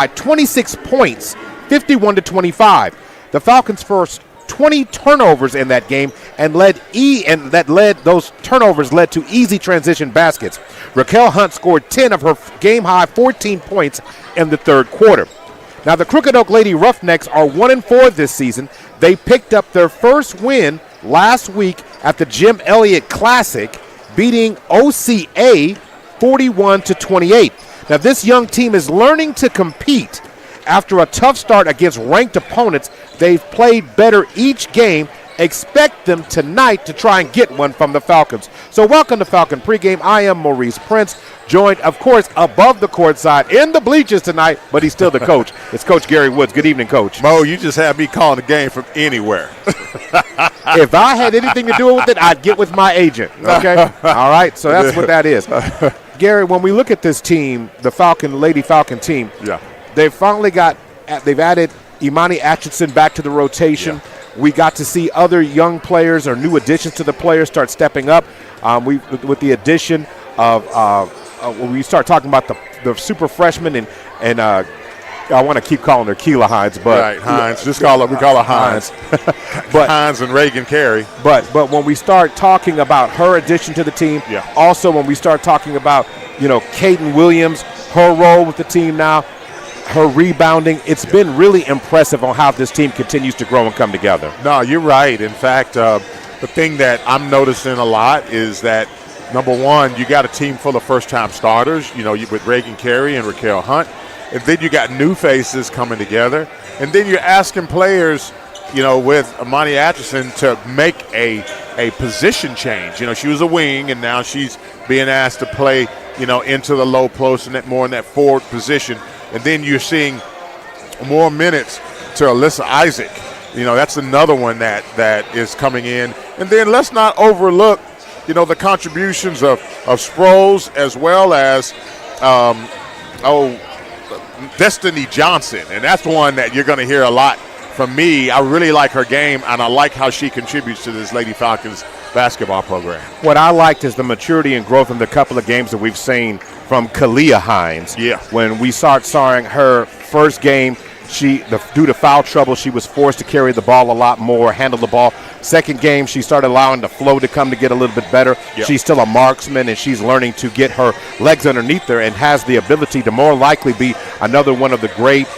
At 26 points, 51-25. The Falcons forced 20 turnovers in that game and those turnovers led to easy transition baskets. Raquel Hunt scored 10 of her game-high 14 points in the third quarter. Now, the Crooked Oak Lady Roughnecks are 1-4 this season. They picked up their first win last week at the Jim Elliott Classic, beating OCA 41-28. Now, this young team is learning to compete. After a tough start against ranked opponents, they've played better each game. Expect them tonight to try and get one from the Falcons. So welcome to Falcon Pregame. I am Maurice Prince, joined, of course, above the court side in the bleachers tonight, but he's still the coach. It's Coach Gary Woods. Good evening, Coach. Mo, you just had me calling the game from anywhere. If I had anything to do with it, I'd get with my agent, okay? All right, so that's what that is. Gary, when we look at this team, the Lady Falcon team, they've added Imani Atchison back to the rotation. Yeah. We got to see other young players or new additions to the players start stepping up. With the addition of when we start talking about the super freshmen and I want to keep calling her Keela Hines, but right, Hines. We call her Hines. But Hines and Reagan Carey. But when we start talking about her addition to the team, also when we start talking about Kaden Williams, her role with the team now, her rebounding, it's been really impressive on how this team continues to grow and come together. No, you're right. In fact, the thing that I'm noticing a lot is that, number one, you got a team full of first-time starters, with Reagan Carey and Raquel Hunt. And then you got new faces coming together. And then you're asking players, with Imani Atchison to make a position change. She was a wing, and now she's being asked to play, into the low post and more in that forward position. And then you're seeing more minutes to Alyssa Isaac. That's another one that is coming in. And then let's not overlook, the contributions of Sproles as well as Destiny Johnson. And that's one that you're going to hear a lot from me. I really like her game, and I like how she contributes to this Lady Falcons basketball program. What I liked is the maturity and growth in the couple of games that we've seen from Kalia Hines. Yeah. When we saw her first game, due to foul trouble, she was forced to carry the ball a lot more, handle the ball. Second game, she started allowing the flow to come to get a little bit better. Yep. She's still a marksman, and she's learning to get her legs underneath her and has the ability to more likely be another one of the great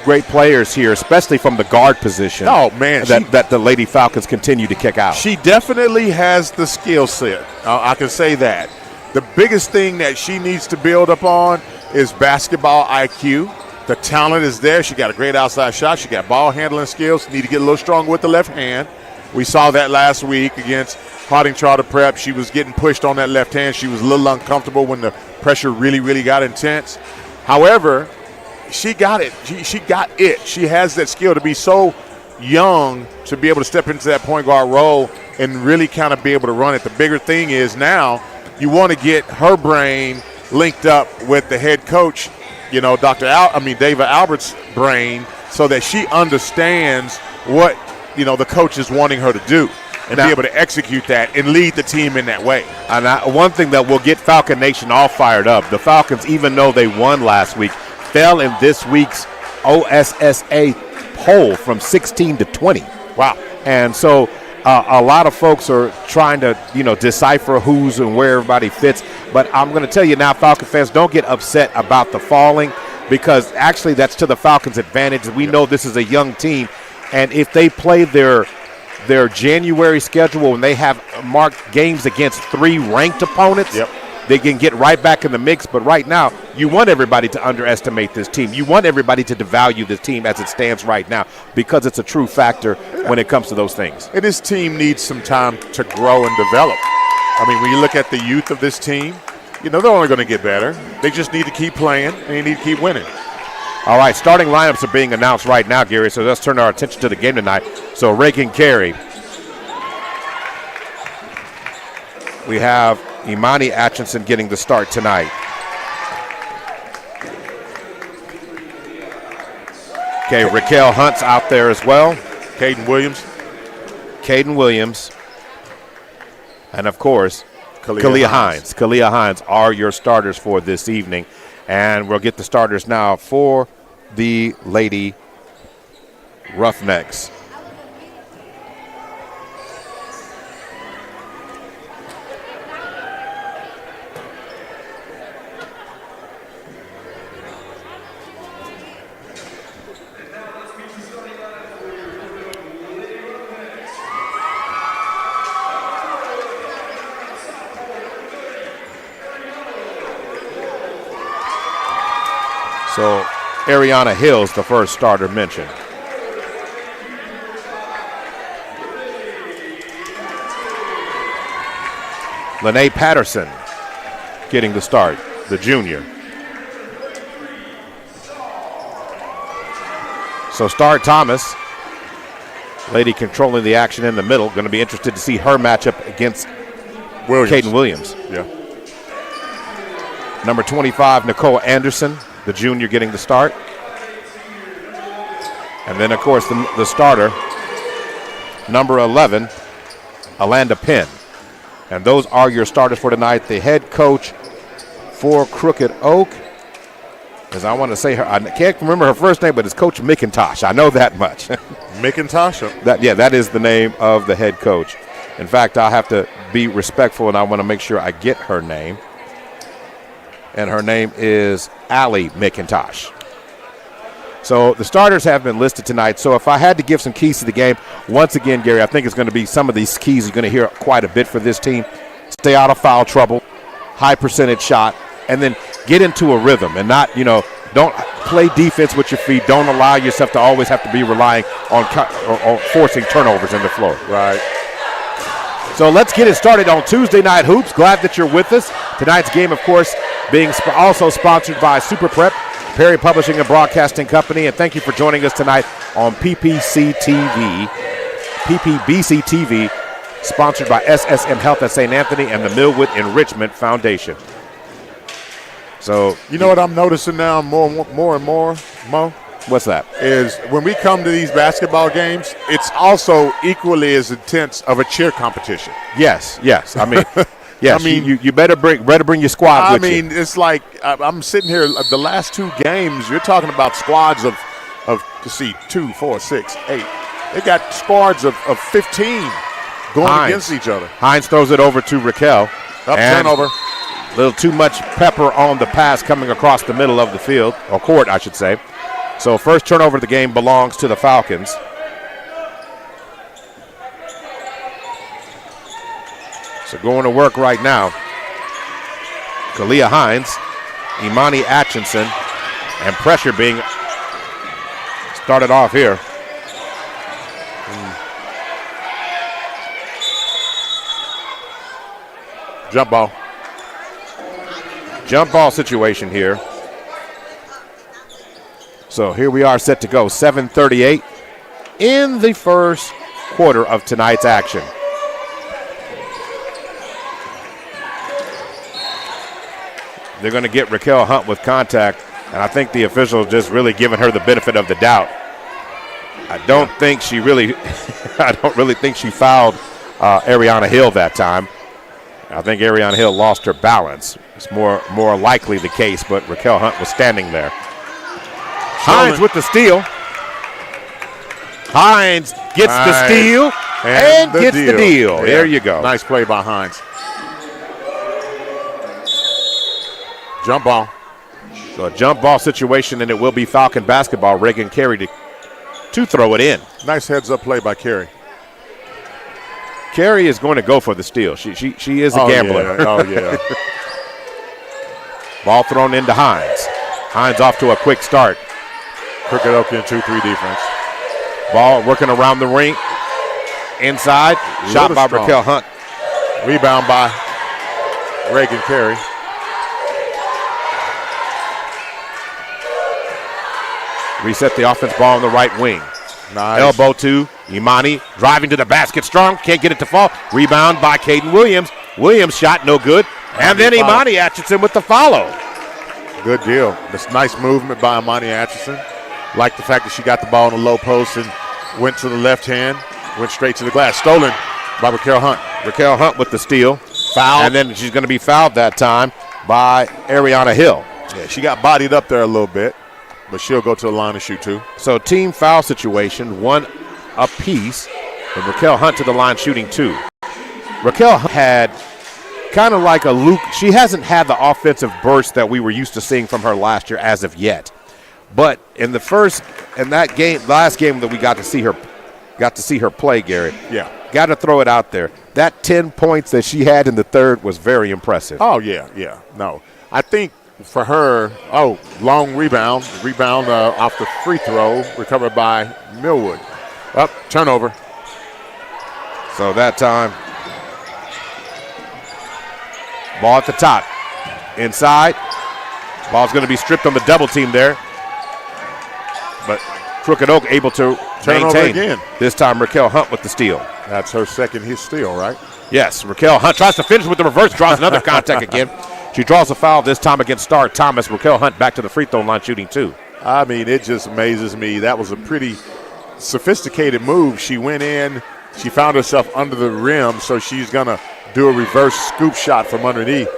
great players here, especially from the guard position. Oh, man. That the Lady Falcons continue to kick out. She definitely has the skill set. I can say that. The biggest thing that she needs to build upon is basketball IQ. The talent is there. She got a great outside shot. She got ball handling skills. Need to get a little stronger with the left hand. We saw that last week against Harding Charter Prep. She was getting pushed on that left hand. She was a little uncomfortable when the pressure really, really got intense. However, she got it. She got it. She has that skill to be so young to be able to step into that point guard role and really kind of be able to run it. The bigger thing is now you want to get her brain linked up with the head coach, David Albert's brain, so that she understands what, the coach is wanting her to do and be able to execute that and lead the team in that way. And one thing that will get Falcon Nation all fired up, the Falcons, even though they won last week, fell in this week's OSSA poll from 16 to 20. Wow. And so a lot of folks are trying to, decipher who's and where everybody fits. But I'm going to tell you now, Falcon fans, don't get upset about the falling, because actually that's to the Falcons' advantage. We know this is a young team, and if they play their January schedule when they have marked games against 3 ranked opponents, they can get right back in the mix. But right now, you want everybody to underestimate this team. You want everybody to devalue this team as it stands right now, because it's a true factor when it comes to those things. And this team needs some time to grow and develop. I mean, when you look at the youth of this team, they're only going to get better. They just need to keep playing, and they need to keep winning. All right, starting lineups are being announced right now, Gary, so let's turn our attention to the game tonight. So Reagan Carey. We have Imani Atchison getting the start tonight. Okay, Raquel Hunt's out there as well. Kaden Williams. And, of course, Kalia Hines. Kalia Hines are your starters for this evening. And we'll get the starters now for the Lady Roughnecks. So Ariana Hill's the first starter mentioned. Lene Patterson getting the start, the junior. So Star Thomas, lady controlling the action in the middle. Going to be interested to see her matchup against Caden Williams. Yeah. Number 25, Nicole Anderson, the junior, getting the start. And then, of course, the starter, number 11, Alanda Penn. And those are your starters for tonight. The head coach for Crooked Oak, as I want to say her, I can't remember her first name, but it's Coach McIntosh. I know that much. McIntosh? That is the name of the head coach. In fact, I'll have to be respectful, and I want to make sure I get her name. And her name is Allie McIntosh. So the starters have been listed tonight. So if I had to give some keys to the game, once again, Gary, I think it's going to be some of these keys you're going to hear quite a bit for this team. Stay out of foul trouble, high percentage shot, and then get into a rhythm and not, don't play defense with your feet. Don't allow yourself to always have to be relying on forcing turnovers in the floor. Right. So let's get it started on Tuesday Night Hoops. Glad that you're with us. Tonight's game, of course, being also sponsored by Super Prep, Perry Publishing and Broadcasting Company. And thank you for joining us tonight on PPBC TV, sponsored by SSM Health at St. Anthony and the Millwood Enrichment Foundation. So you know what I'm noticing now more and more, Mo? What's that? Is when we come to these basketball games, it's also equally as intense of a cheer competition. Yes. I mean, yes. You better bring your squad with you. I mean, it's like I'm sitting here. The last two games, you're talking about squads of 2, 4, 6, 8. They got squads of 15 going against each other. Hines throws it over to Raquel. Turnover. A little too much pepper on the pass coming across the middle of the field, or court, I should say. So first turnover of the game belongs to the Falcons. So going to work right now, Kalia Hines, Imani Atchison, and pressure being started off here. Jump ball situation here. So here we are set to go, 7:38 in the first quarter of tonight's action. They're going to get Raquel Hunt with contact, and I think the officials just really giving her the benefit of the doubt. I don't really think she fouled Ariana Hill that time. I think Ariana Hill lost her balance. It's more likely the case, but Raquel Hunt was standing there. Hines with the steal. Hines gets the steal and gets the deal. Yeah. There you go. Nice play by Hines. Jump ball. So a jump ball situation, and it will be Falcon basketball. Reagan Carey to throw it in. Nice heads-up play by Carey. Carey is going to go for the steal. She is a gambler. Yeah. Oh, yeah. Ball thrown into Hines. Hines off to a quick start. Crooked Oak in 2-3 defense. Ball working around the ring. Inside. Shot by Raquel Hunt. Rebound by Reagan Carey. Reset the offense ball on the right wing. Nice. Elbow to Imani. Driving to the basket strong. Can't get it to fall. Rebound by Caden Williams. Williams shot no good. And then Imani Atchison with the follow. Good deal. This nice movement by Imani Atchison. Like the fact that she got the ball on the low post and went to the left hand, went straight to the glass. Stolen by Raquel Hunt. Raquel Hunt with the steal. Foul. And then she's going to be fouled that time by Ariana Hill. Yeah, she got bodied up there a little bit, but she'll go to the line and shoot 2. So team foul situation, 1 apiece, and Raquel Hunt to the line shooting 2. Raquel Hunt had kind of like a Luke. She hasn't had the offensive burst that we were used to seeing from her last year as of yet. But in that game, last game that we got to see her play, Garrett. Yeah. Got to throw it out there. That 10 points that she had in the third was very impressive. Oh, yeah. No, I think for her, long rebound off the free throw, recovered by Millwood. Up, turnover. So that time, ball at the top. Inside. Ball's going to be stripped on the double team there. But Crooked Oak able to turnover maintain. Again. This time Raquel Hunt with the steal. That's her second steal, right? Yes, Raquel Hunt tries to finish with the reverse, draws another contact again. She draws a foul this time against Star Thomas. Raquel Hunt back to the free throw line shooting 2. I mean, it just amazes me. That was a pretty sophisticated move. She went in, she found herself under the rim, so she's going to do a reverse scoop shot from underneath.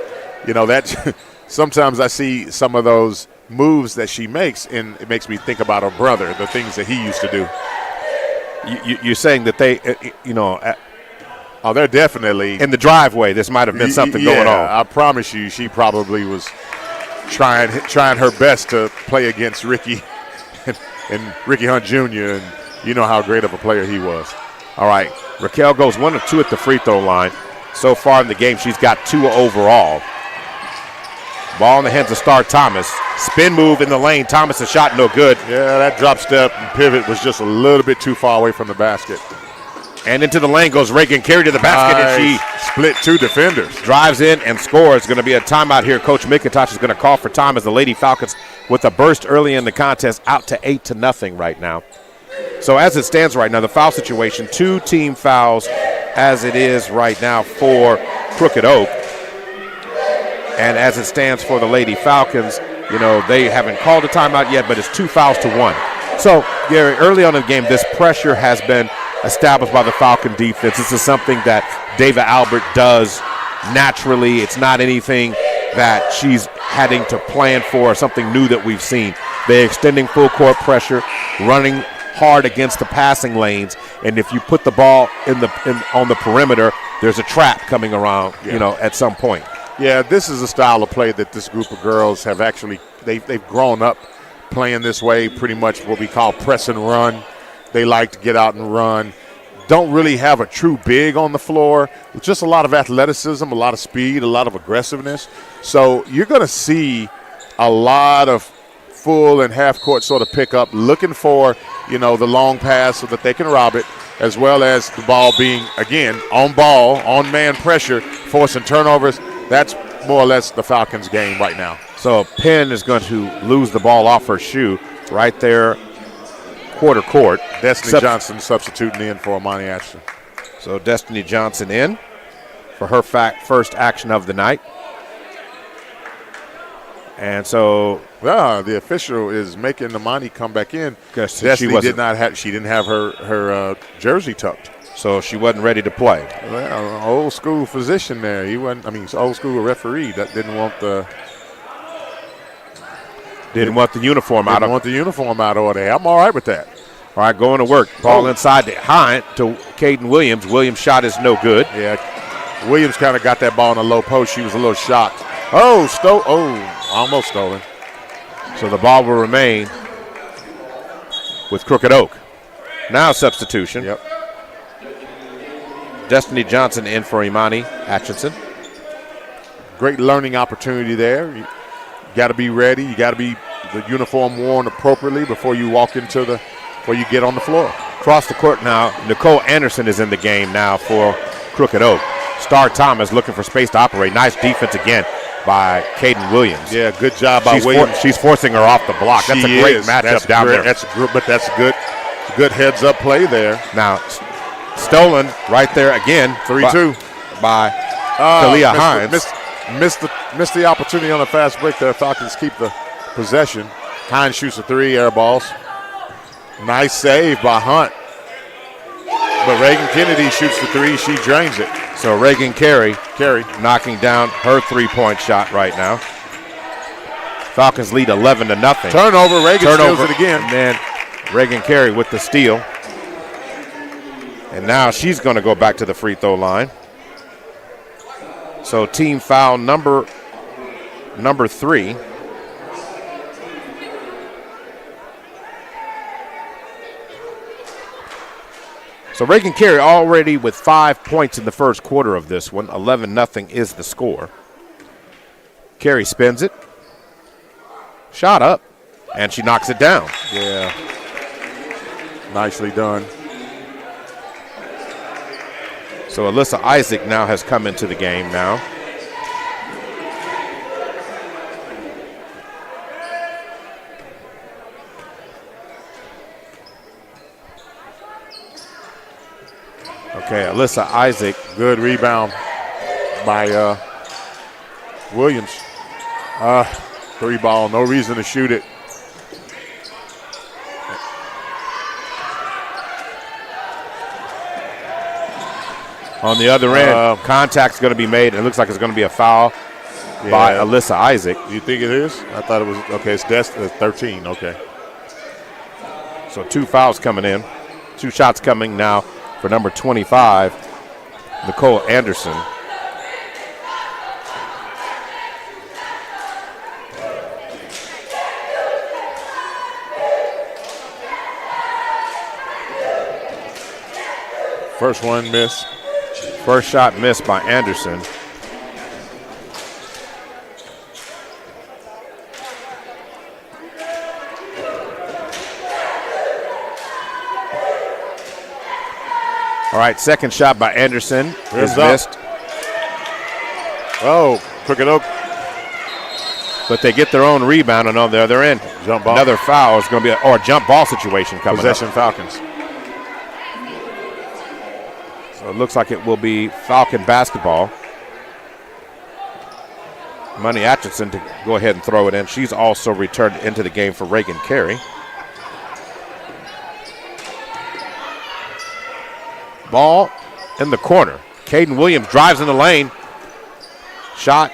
You know, that sometimes I see some of those moves that she makes, and it makes me think about her brother, the things that he used to do. You're saying that they, they're definitely in the driveway. This might have been something going on. I promise you, she probably was trying her best to play against Ricky and Ricky Hunt Jr. And you know how great of a player he was. All right, Raquel goes 1 of 2 at the free throw line. So far in the game, she's got 2 overall. Ball in the hands of Star Thomas. Spin move in the lane. Thomas' shot no good. Yeah, that drop step and pivot was just a little bit too far away from the basket. And into the lane goes Reagan Carey to the basket, and she split 2 defenders. Drives in and scores. Going to be a timeout here. Coach McIntosh is going to call for time as the Lady Falcons, with a burst early in the contest, out to 8-0 right now. So as it stands right now, the foul situation, 2 team fouls as it is right now for Crooked Oak. And as it stands for the Lady Falcons, you know, they haven't called a timeout yet, but it's 2 fouls to 1. So, Gary, early on in the game, this pressure has been established by the Falcon defense. This is something that David Albert does naturally. It's not anything that she's having to plan for or something new that we've seen. They're extending full court pressure, running hard against the passing lanes, and if you put the ball on the perimeter, there's a trap coming around, you know, at some point. Yeah, this is a style of play that this group of girls have actually, they've grown up playing this way, pretty much what we call press and run. They like to get out and run. Don't really have a true big on the floor. Just a lot of athleticism, a lot of speed, a lot of aggressiveness. So you're going to see a lot of full and half court sort of pickup, looking for, you know, the long pass so that they can rob it, as well as the ball being, again, on ball, on man pressure, forcing turnovers. That's more or less the Falcons' game right now. So Penn is going to lose the ball off her shoe right there, quarter court. Destiny Johnson substituting in for Amani Ashton. So Destiny Johnson in for her first action of the night. And so the official is making Amani come back in. Destiny she didn't have her jersey tucked. So she wasn't ready to play. Well, old school physician there. He wasn't. I mean, old school referee that didn't want the uniform out. Didn't want the uniform out of there. I'm all right with that. All right, going to work. Ball inside to Hyatt to Caden Williams. Williams' shot is no good. Yeah, Williams kind of got that ball in the low post. She was a little shocked. Almost stolen. So the ball will remain with Crooked Oak. Now substitution. Yep. Destiny Johnson in for Imani Atchison. Great learning opportunity there. You got to be ready. You got to be the uniform worn appropriately before you get on the floor. Across the court now, Nicole Anderson is in the game now for Crooked Oak. Star Thomas looking for space to operate. Nice defense again by Caden Williams. Yeah, good job by Williams. She's forcing her off the block. That's a great matchup down there. That's good heads-up play there. Now, stolen right there again. 3-2 by Talia Hines. Missed the opportunity on the fast break there. Falcons keep the possession. Hines shoots a 3, air balls. Nice save by Hunt. But Reagan Kennedy shoots the 3. She drains it. So Reagan Carey knocking down her 3-point shot right now. Falcons lead 11-0. Turnover. Reagan steals it again. And then Reagan Carey with the steal. And now she's going to go back to the free throw line. So team foul number 3. So Reagan Carey already with 5 points in the first quarter of this one. 11-0 is the score. Carey spins it. Shot up. And she knocks it down. Yeah. Nicely done. So Alyssa Isaac now has come into the game now. Okay, Alyssa Isaac. Good rebound by Williams. 3 ball, no reason to shoot it. On the other end, contact's going to be made. It looks like it's going to be a foul by Alyssa Isaac. You think it is? I thought it was. Okay, it's 13. Okay. So 2 fouls coming in. 2 shots coming now for number 25, Nicole Anderson. First one missed. First shot missed by Anderson. All right, second shot by Anderson is missed. Oh, Crooked Oak. But they get their own rebound, and on the other end, jump ball. Another foul is going to be a jump ball situation coming Possession up. Falcons. So it looks like it will be Falcon basketball. Money Atchison to go ahead and throw it in. She's also returned into the game for Reagan Carey. Ball in the corner. Caden Williams drives in the lane. Shot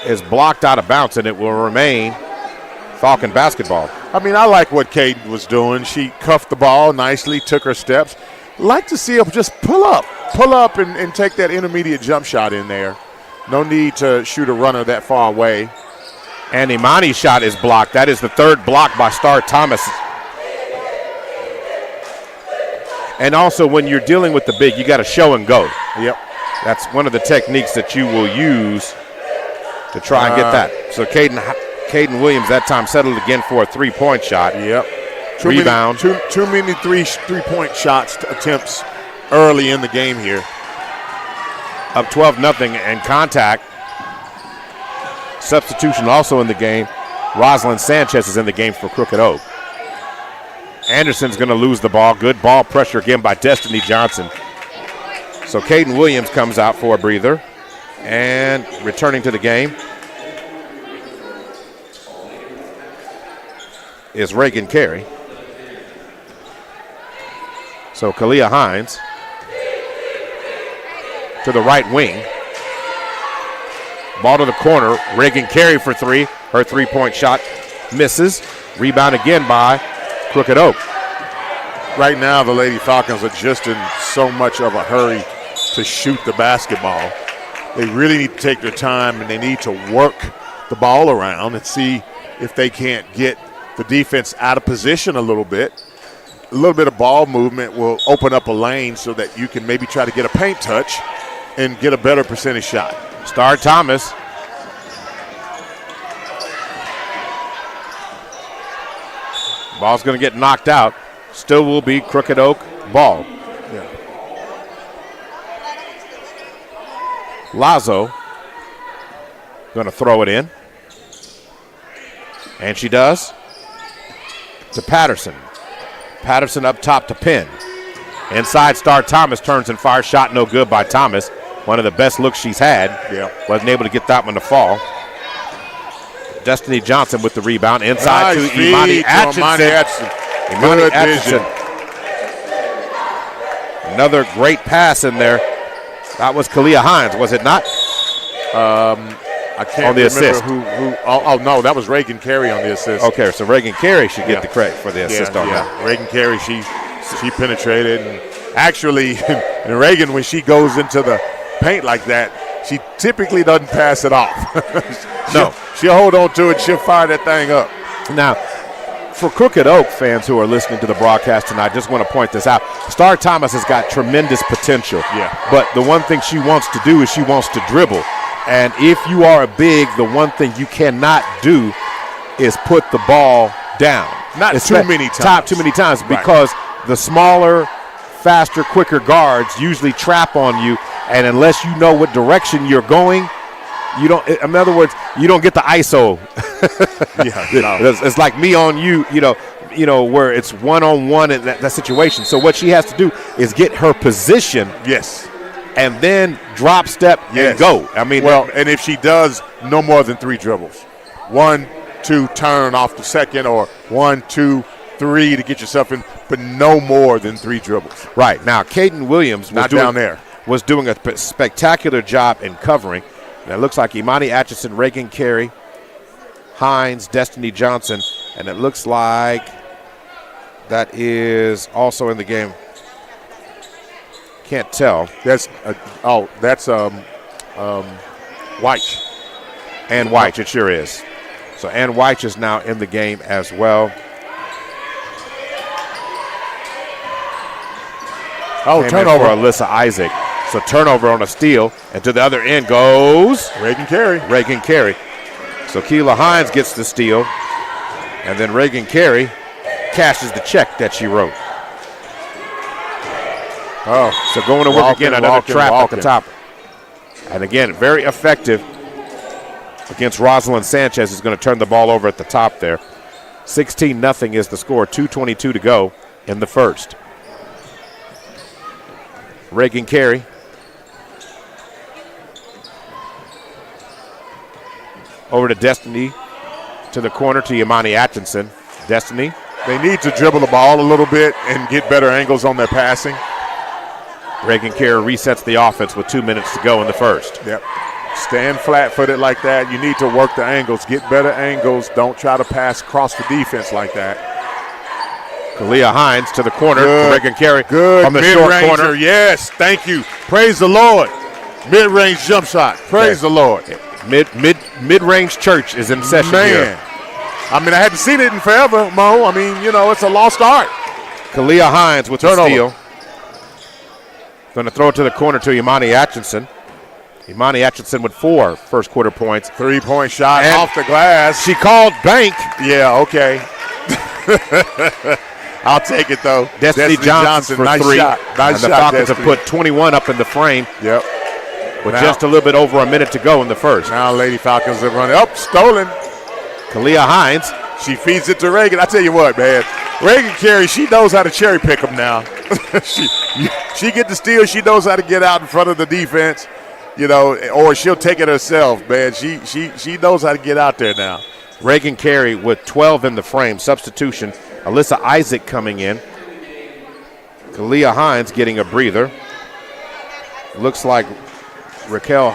is blocked out of bounds, and it will remain Falcon basketball. I mean, I like what Caden was doing. She cuffed the ball nicely, took her steps. Like to see her just pull up and take that intermediate jump shot in there. No need to shoot a runner that far away. And Imani's shot is blocked. That is the third block by Star Thomas. And also, when you're dealing with the big, you got to show and go. Yep. That's one of the techniques that you will use to try and get that. So Caden Williams that time settled again for a three-point shot. Yep. Rebound. Too many three-point shots attempts early in the game here. Up 12-0 and contact. Substitution also in the game. Rosalind Sanchez is in the game for Crooked Oak. Anderson's going to lose the ball. Good ball pressure again by Destiny Johnson. So Caden Williams comes out for a breather. And returning to the game is Reagan Carey. So Kalia Hines to the right wing. Ball to the corner. Reagan Carey for three. Her three-point shot misses. Rebound again by Crooked Oak. Right now, the Lady Falcons are just in so much of a hurry to shoot the basketball. They really need to take their time, and they need to work the ball around and see if they can't get the defense out of position a little bit. A little bit of ball movement will open up a lane so that you can maybe try to get a paint touch and get a better percentage shot. Star Thomas. Ball's going to get knocked out. Still will be Crooked Oak ball. Yeah. Lazo going to throw it in. And she does. To Patterson. Patterson up top to Penn. Inside, Star Thomas turns and fires. Shot no good by Thomas. One of the best looks she's had. Yeah. Wasn't able to get that one to fall. Destiny Johnson with the rebound. Inside nice to Imani Atchison. Imani Atchison. Another great pass in there. That was Kalia Hines, was it not? I can't on the remember assist. who. Oh, no, that was Reagan Carey on the assist. Okay, so Reagan Carey should get the credit for the assist on that. Reagan Carey, she penetrated, and actually, and Reagan, when she goes into the paint like that, she typically doesn't pass it off. she'll hold on to it. She'll fire that thing up. Now, for Crooked Oak fans who are listening to the broadcast tonight, I just want to point this out. Star Thomas has got tremendous potential. Yeah. But the one thing she wants to do is she wants to dribble. And if you are a big, the one thing you cannot do is put the ball down. Not too many times. Because the smaller, faster, quicker guards usually trap on you. And unless you know what direction you're going, you don't. In other words, you don't get the ISO. It's like me on you. You know where it's one-on-one in that situation. So what she has to do is get her position. Yes. And then drop step and go. I mean, and if she does, no more than 3 dribbles. 1, 2, turn off the second, or 1, 2, 3 to get yourself in, but no more than 3 dribbles. Right. Now, Caden Williams was doing a spectacular job in covering. And it looks like Imani Atchison, Reagan Carey, Hines, Destiny Johnson, and it looks like that is also in the game. Can't tell. That's White. Ann White, it sure is. So Ann White is now in the game as well. Turnover. For Alyssa Isaac. So turnover on a steal, and to the other end goes Reagan Carey. So Keila Hines gets the steal, and then Reagan Carey cashes the check that she wrote. So going to work again, another trap at the top. And again, very effective against Rosalind Sanchez, who's going to turn the ball over at the top there. 16-0 is the score, 2:22 to go in the first. Reagan Carey. Over to Destiny, to the corner to Imani Atchison. Destiny. They need to dribble the ball a little bit and get better angles on their passing. Reagan Carey resets the offense with 2 minutes to go in the first. Yep. Stand flat-footed like that. You need to work the angles, get better angles. Don't try to pass across the defense like that. Kalia Hines to the corner. To Reagan Carey good from the short corner. Yes, thank you. Praise the Lord. Mid-range jump shot. Praise the Lord. Mid-range church is in session here. I mean, I hadn't seen it in forever, Mo. I mean, it's a lost art. Kalia Hines with the steal. Going to throw it to the corner to Imani Atchison. Imani Atchison with 4 first quarter points. 3-point shot and off the glass. She called bank. Yeah, okay. I'll take it, though. Destiny Johnson for nice 3. Shot. Nice and the shot, Falcons have put 21 up in the frame. Yep. With just a little bit over a minute to go in the first. Now Lady Falcons are running. Stolen. Kalia Hines. She feeds it to Reagan. I tell you what, man. Reagan Carey, she knows how to cherry pick them now. she get the steal. She knows how to get out in front of the defense, or she'll take it herself, man. She knows how to get out there now. Reagan Carey with 12 in the frame. Substitution. Alyssa Isaac coming in. Kalia Hines getting a breather. Looks like Raquel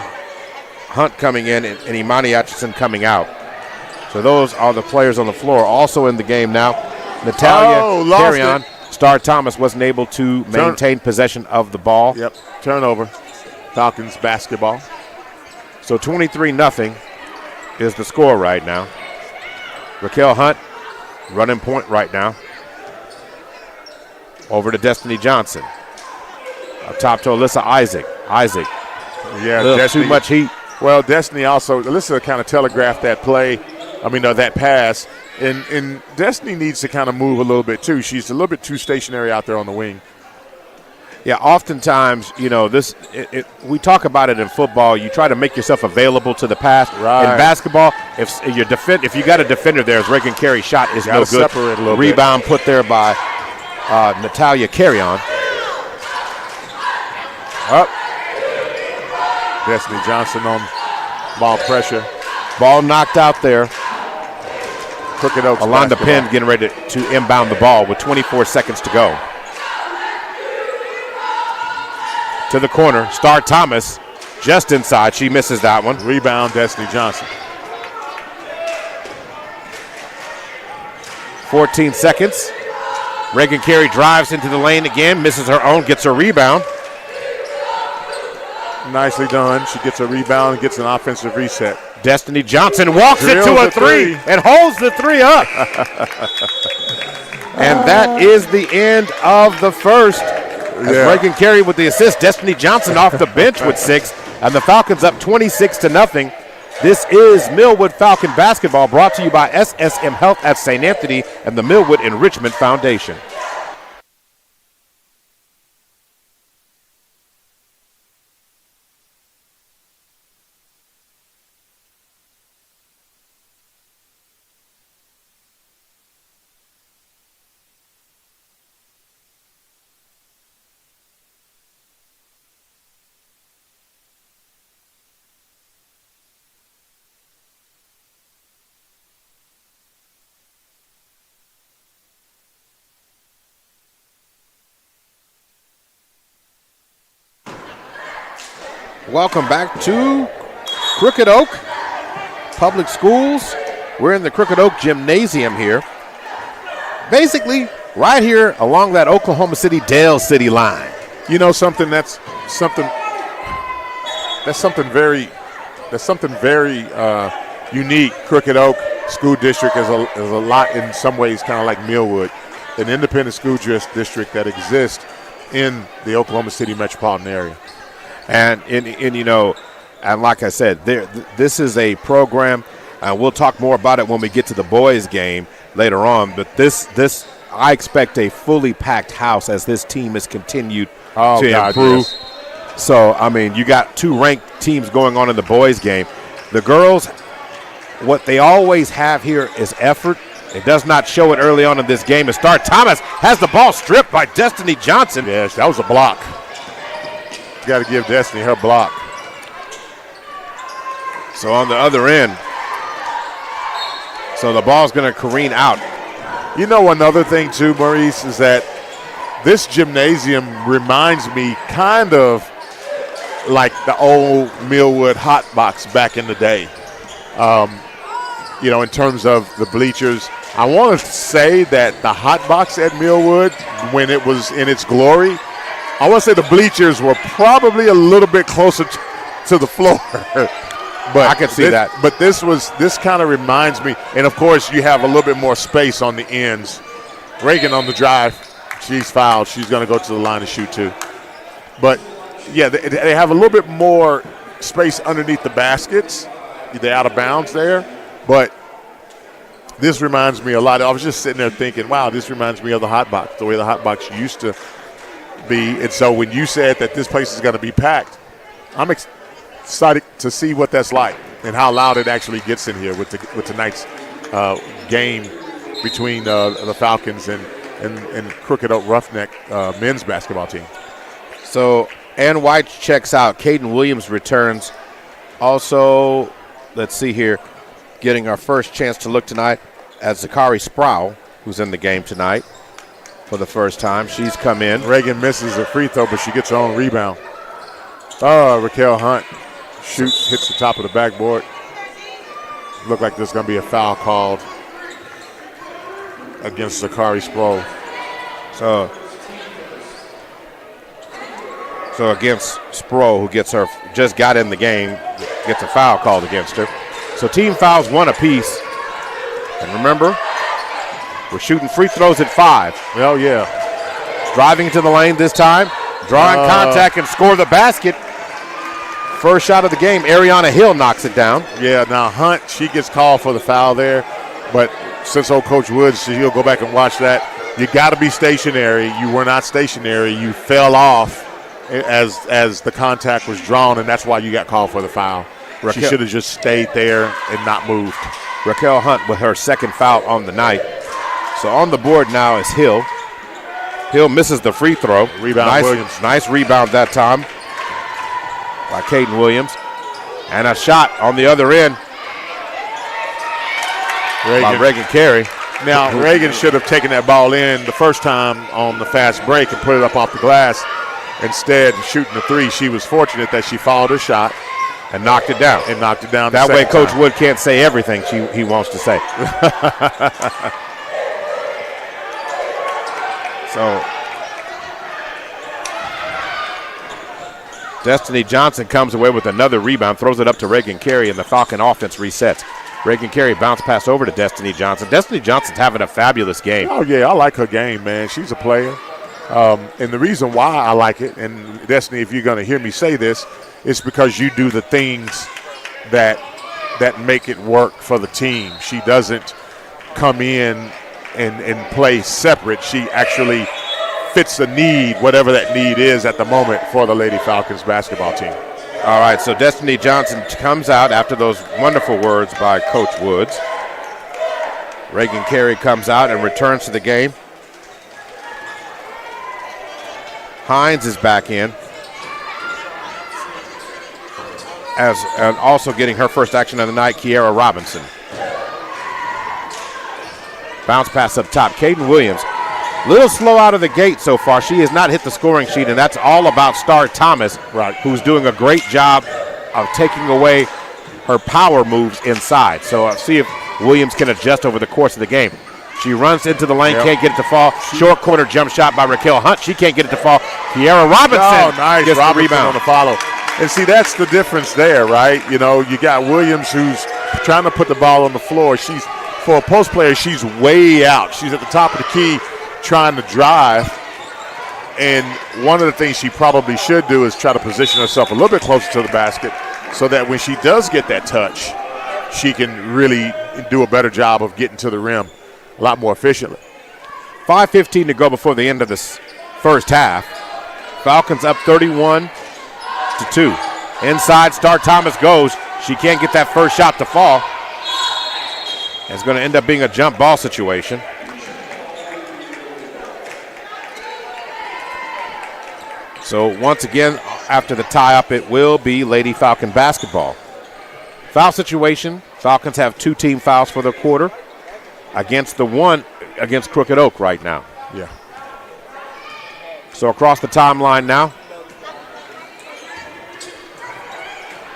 Hunt coming in and Imani Atchison coming out. So those are the players on the floor. Also in the game now, Natalia Carrion. Star Thomas wasn't able to maintain possession of the ball. Yep, turnover. Falcons basketball. So 23-0 is the score right now. Raquel Hunt running point right now. Over to Destiny Johnson. Up top to Alyssa Isaac. Yeah, too much heat. Well, Destiny also, Alyssa kind of telegraphed that play. That pass. And Destiny needs to kind of move a little bit, too. She's a little bit too stationary out there on the wing. Yeah, oftentimes, we talk about it in football. You try to make yourself available to the pass. Right. In basketball, if you got a defender there, as Reagan Carey's shot is no good. Separate a little Rebound put there by Natalia Carrion. Up. Destiny Johnson on ball pressure. Ball knocked out there. Crooked Oaks Alonda Penn getting ready to inbound the ball with 24 seconds to go. To the corner, Star Thomas Just inside. She misses that one. Rebound, Destiny Johnson. 14 seconds. Reagan Carey drives into the lane again, misses her own, gets her rebound. Nicely done. She gets a rebound and gets an offensive reset. Destiny Johnson walks Drills into a the three three. and holds the three up. And that is the end of the first. As Reagan Carey with the assist, Destiny Johnson off the bench with 6, and the Falcons up 26-0. This is Millwood Falcon basketball, brought to you by SSM Health at St. Anthony and the Millwood Enrichment Foundation. Welcome back to Crooked Oak Public Schools. We're in the Crooked Oak Gymnasium here. Basically, right here along that Oklahoma City-Dale City line. You know something that's something very unique. Crooked Oak School District is a lot in some ways kind of like Millwood, an independent school district that exists in the Oklahoma City metropolitan area. And like I said, this is a program, and we'll talk more about it when we get to the boys' game later on. But this, I expect a fully packed house as this team has continued to improve. Yes. So, I mean, you got 2 ranked teams going on in the boys' game. The girls, what they always have here is effort. It does not show it early on in this game. To start, Thomas has the ball stripped by Destiny Johnson. Yes, that was a block. You got to give Destiny her block. So on the other end, so the ball's going to careen out. You know, another thing too, Maurice, is that this gymnasium reminds me kind of like the old Millwood hot box back in the day. In terms of the bleachers, I want to say that the hot box at Millwood, when it was in its glory, I want to say the bleachers were probably a little bit closer to the floor. But I can see that. But this kind of reminds me, and of course you have a little bit more space on the ends. Reagan on the drive, she's fouled. She's going to go to the line to shoot too. But yeah, they have a little bit more space underneath the baskets. They're out of bounds there, but this reminds me a lot. I was just sitting there thinking, wow, this reminds me of the hot box, the way the hot box used to be. And so when you said that this place is going to be packed, I'm excited to see what that's like and how loud it actually gets in here with tonight's game between the Falcons and Crooked Oak Roughneck men's basketball team. So Ann White checks out. Caden Williams returns. Also, let's see here, getting our first chance to look tonight at Zakari Sproul, who's in the game tonight for the first time. She's come in. Reagan misses a free throw, but she gets her own rebound. Oh, Raquel Hunt shoots, hits the top of the backboard. Look like there's going to be a foul called against Zakari Sproul. So against Sproul, who just got in the game, gets a foul called against her. So team fouls 1 apiece. And remember, we're shooting free throws at 5. Oh, yeah. Driving into the lane this time, drawing contact and score the basket. First shot of the game, Ariana Hill knocks it down. Yeah, now Hunt, she gets called for the foul there. But since old Coach Woods, he'll go back and watch that. You got to be stationary. You were not stationary. You fell off as the contact was drawn, and that's why you got called for the foul. She should have just stayed there and not moved. Raquel Hunt with her second foul on the night. So on the board now is Hill. Hill misses the free throw. Rebound, Williams. Nice rebound that time by Caden Williams. And a shot on the other end by Reagan Carey. Now, Reagan should have taken that ball in the first time on the fast break and put it up off the glass. Instead, shooting the three, she was fortunate that she followed her shot and knocked it down. That way, Coach Wood can't say everything he wants to say. So, Destiny Johnson comes away with another rebound, throws it up to Reagan Carey, and the Falcon offense resets. Reagan Carey bounce pass over to Destiny Johnson. Destiny Johnson's having a fabulous game. Oh, yeah, I like her game, man. She's a player. And the reason why I like it, and Destiny, if you're going to hear me say this, it's because you do the things that make it work for the team. She doesn't come in and play separate. She actually fits the need, whatever that need is at the moment for the Lady Falcons basketball team. All right, so Destiny Johnson comes out after those wonderful words by Coach Woods. Reagan Carey comes out and returns to the game. Hines is back in. And also getting her first action of the night, Kiera Robinson. Bounce pass up top. Caden Williams, little slow out of the gate so far. She has not hit the scoring sheet, and that's all about Star Thomas, right, who's doing a great job of taking away her power moves inside. So see if Williams can adjust over the course of the game. She runs into the lane, can't get it to fall. Short corner jump shot by Raquel Hunt. She can't get it to fall. Kiera Robinson gets the rebound. On the follow. And see, that's the difference there, right? You know, you got Williams who's trying to put the ball on the floor. She's, for a post player, she's way out. She's at the top of the key trying to drive. And one of the things she probably should do is try to position herself a little bit closer to the basket so that when she does get that touch, she can really do a better job of getting to the rim a lot more efficiently. 5:15 to go before the end of this first half. Falcons up 31-2. Inside, Star Thomas goes. She can't get that first shot to fall. It's going to end up being a jump ball situation. So once again, after the tie-up, it will be Lady Falcon basketball. Foul situation. Falcons have 2 team fouls for the quarter against the one against Crooked Oak right now. Yeah. So across the timeline now.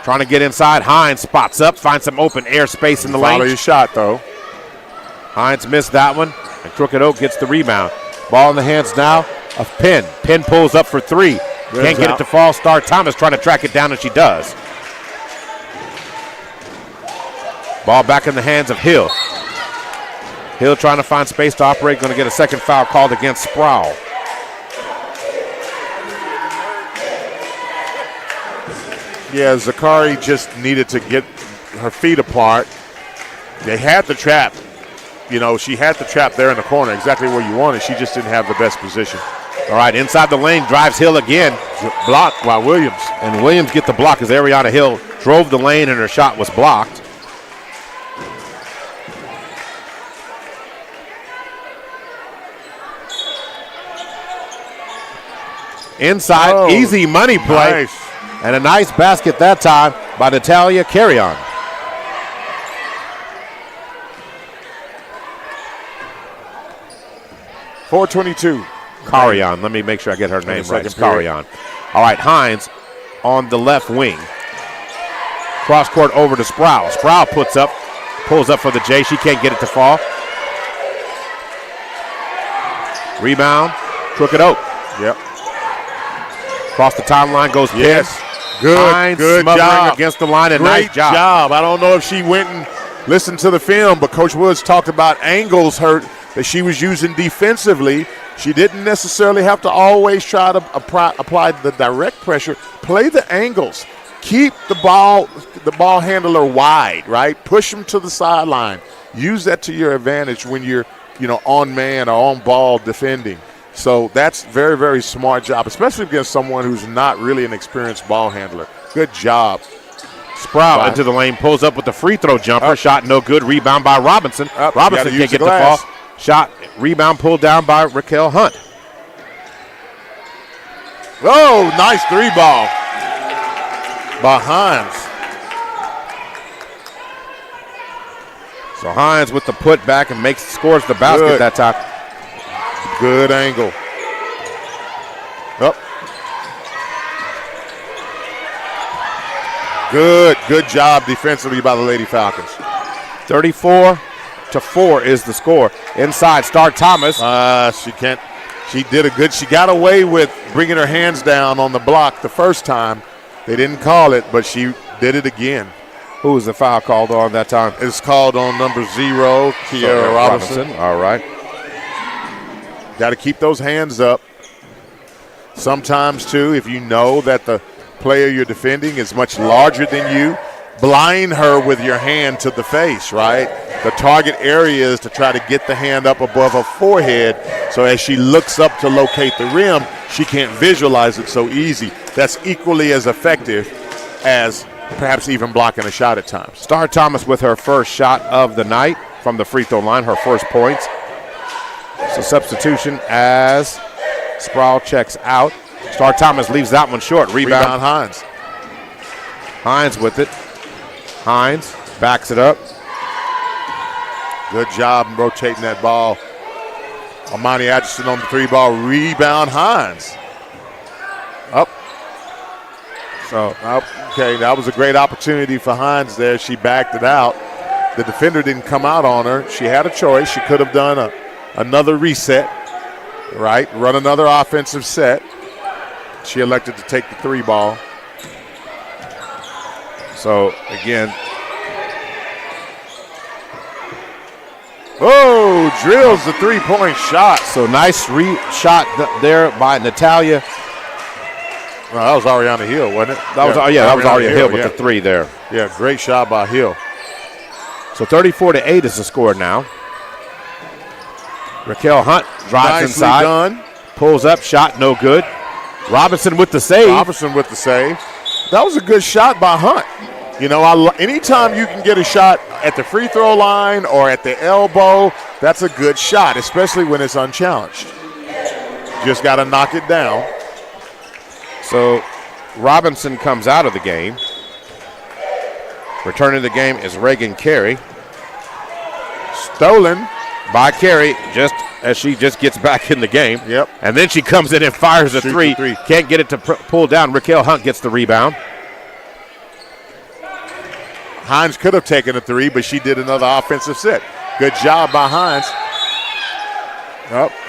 Trying to get inside. Hines spots up, finds some open air space in the lane. Follow your shot, though. Hines missed that one, and Crooked Oak gets the rebound. Ball in the hands now of Penn. Penn pulls up for 3. Can't get it to fall. Star Thomas trying to track it down, and she does. Ball back in the hands of Hill. Hill trying to find space to operate. Going to get a second foul called against Sproul. Yeah, Zakari just needed to get her feet apart. They had the trap. You know, she had the trap there in the corner, exactly where you wanted. She just didn't have the best position. All right, inside the lane, drives Hill again. Blocked by Williams. And Williams get the block as Ariana Hill drove the lane and her shot was blocked. Inside, easy money play. Nice. And a nice basket that time by Natalia Carrion. .422. Carrion. Let me make sure I get her name right. It's period. Carrion. All right, Hines on the left wing. Cross court over to Sproul. Sproul pulls up for the J. She can't get it to fall. Rebound, Crooked Oak. Yep. Across the timeline goes Yes. Penn. Good smothering job. against the line, and Great nice job. I don't know if she went and listened to the film, but Coach Woods talked about angles that she was using defensively. She didn't necessarily have to always try to apply the direct pressure. Play the angles. Keep the ball handler wide, right? Push them to the sideline. Use that to your advantage when you're, on man or on ball defending. So that's very, very smart job, especially against someone who's not really an experienced ball handler. Good job. Sproul into the lane, pulls up with the free throw jumper. Shot no good. Rebound by Robinson. Robinson can't get the ball. Shot, rebound pulled down by Raquel Hunt. Oh, nice 3-ball by Hines. So Hines with the putback and scores the basket that time. Good angle. Up. Good job defensively by the Lady Falcons. 34-4 is the score. Inside, Star Thomas. She got away with bringing her hands down on the block the first time. They didn't call it, but she did it again. Who was the foul called on that time? It's called on number 0, Kiera Robinson. All right. Got to keep those hands up. Sometimes, too, if you know that the player you're defending is much larger than you, blind her with your hand to the face, right? The target area is to try to get the hand up above her forehead, so as she looks up to locate the rim, she can't visualize it so easy. That's equally as effective as perhaps even blocking a shot at times. Star Thomas with her first shot of the night from the free throw line, her first points. So substitution as Sproul checks out. Star Thomas leaves that one short. Rebound Hines. Hines with it. Hines backs it up. Good job rotating that ball. Imani Atchison on the 3-ball. Rebound Hines. Up. Okay, that was a great opportunity for Hines there. She backed it out. The defender didn't come out on her. She had a choice. She could have done another reset, right? Run another offensive set. She elected to take the 3-ball. So, again. Oh, drills the 3-point shot. So, nice shot there by Natalia. Well, that was Ariana Hill, wasn't it? That was Ariana Hill with the 3 there. Yeah, great shot by Hill. So 34-8 is the score now. Raquel Hunt drives Nicely inside. Done. Pulls up, shot no good. Robinson with the save. That was a good shot by Hunt. You know, anytime you can get a shot at the free throw line or at the elbow, that's a good shot, especially when it's unchallenged. Just got to knock it down. So Robinson comes out of the game. Returning the game is Reagan Carey. Stolen by Carey just as she just gets back in the game. Yep. And then she comes in and fires a three. Can't get it to pull down. Raquel Hunt gets the rebound. Hines could have taken a 3, but she did another offensive set. Good job by Hines.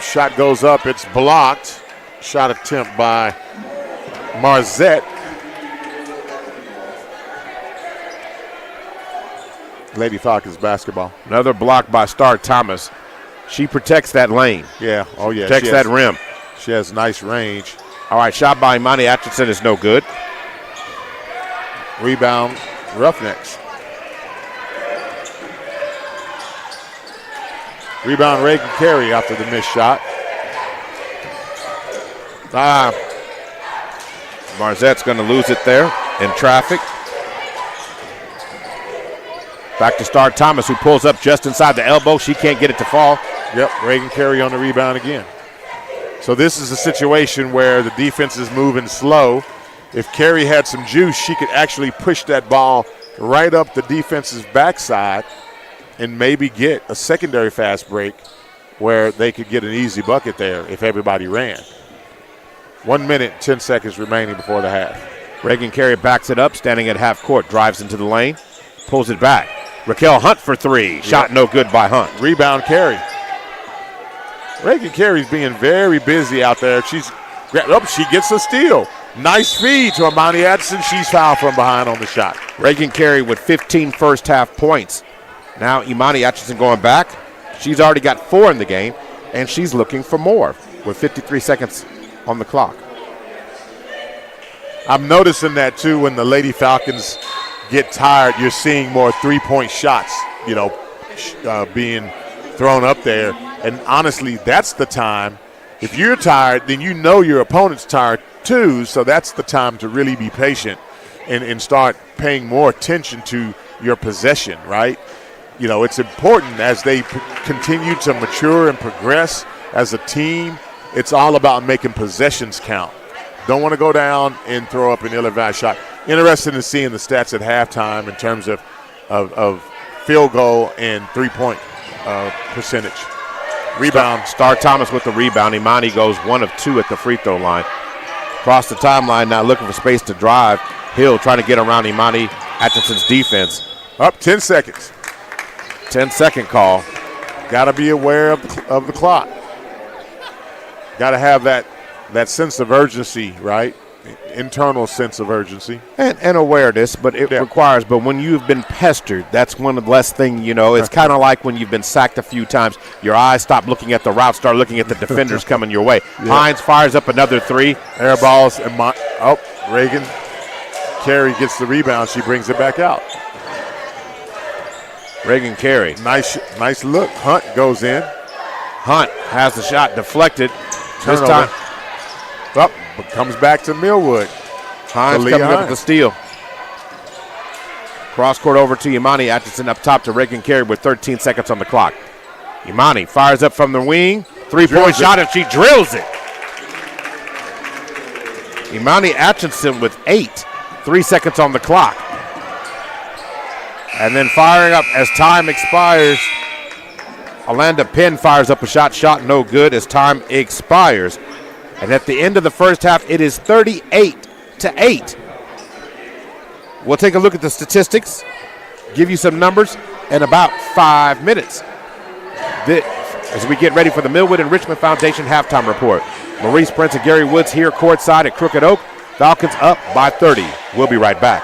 Shot goes up. It's blocked. Shot attempt by Marzette. Lady Falcons basketball. Another block by Star Thomas. She protects that lane. Yeah. Oh, yeah. Protects that rim. She has nice range. All right, shot by Imani Atchison is no good. Rebound, Rufnex. Rebound, Reagan Carey after the missed shot. Marzette's going to lose it there in traffic. Back to Star Thomas, who pulls up just inside the elbow. She can't get it to fall. Yep, Reagan Carey on the rebound again. So this is a situation where the defense is moving slow. If Carey had some juice, she could actually push that ball right up the defense's backside and maybe get a secondary fast break where they could get an easy bucket there if everybody ran. 1 minute, 10 seconds remaining before the half. Reagan Carey backs it up, standing at half court, drives into the lane, pulls it back. Raquel Hunt for 3. Shot no good by Hunt. Rebound Carey. Reagan Carey's being very busy out there. She gets a steal. Nice feed to Imani Atchison. She's fouled from behind on the shot. Reagan Carey with 15 first half points. Now Imani Atchison going back. She's already got 4 in the game, and she's looking for more with 53 seconds on the clock. I'm noticing that too when the Lady Falcons get tired, you're seeing more 3-point shots, being thrown up there. And honestly, that's the time. If you're tired, then you know your opponent's tired too, so that's the time to really be patient and start paying more attention to your possession, right? It's important as they continue to mature and progress as a team. It's all about making possessions count. Don't want to go down and throw up an ill-advised shot. Interested in seeing the stats at halftime in terms of field goal and 3-point percentage. Rebound. Star Thomas with the rebound. Imani goes 1 of 2 at the free throw line. Across the timeline now looking for space to drive. Hill trying to get around Imani Atkinson's defense. Up 10 seconds. 10-second call. Got to be aware of the clock. Got to have that sense of urgency, right? Internal sense of urgency. And awareness, but it requires, but when you've been pestered, that's one of the less thing, it's kind of like when you've been sacked a few times, your eyes stop looking at the route, start looking at the defenders coming your way. Hines fires up another 3. Air balls, and Reagan Carey gets the rebound. She brings it back out. Reagan Carey. Nice look. Hunt goes in. Hunt has the shot deflected. Turnover. This time. But comes back to Millwood. Hines coming up with the steal. Cross court over to Imani Atkinson up top to Reagan Carey with 13 seconds on the clock. Imani fires up from the wing. 3-point shot, and she drills it. Imani Atkinson with 8. 3 seconds on the clock. And then firing up as time expires. Alanda Penn fires up a shot no good as time expires. And at the end of the first half, it is 38-8. We'll take a look at the statistics, give you some numbers in about 5 minutes. As we get ready for the Millwood and Richmond Foundation halftime report. Maurice Prince and Gary Woods here courtside at Crooked Oak. Falcons up by 30. We'll be right back.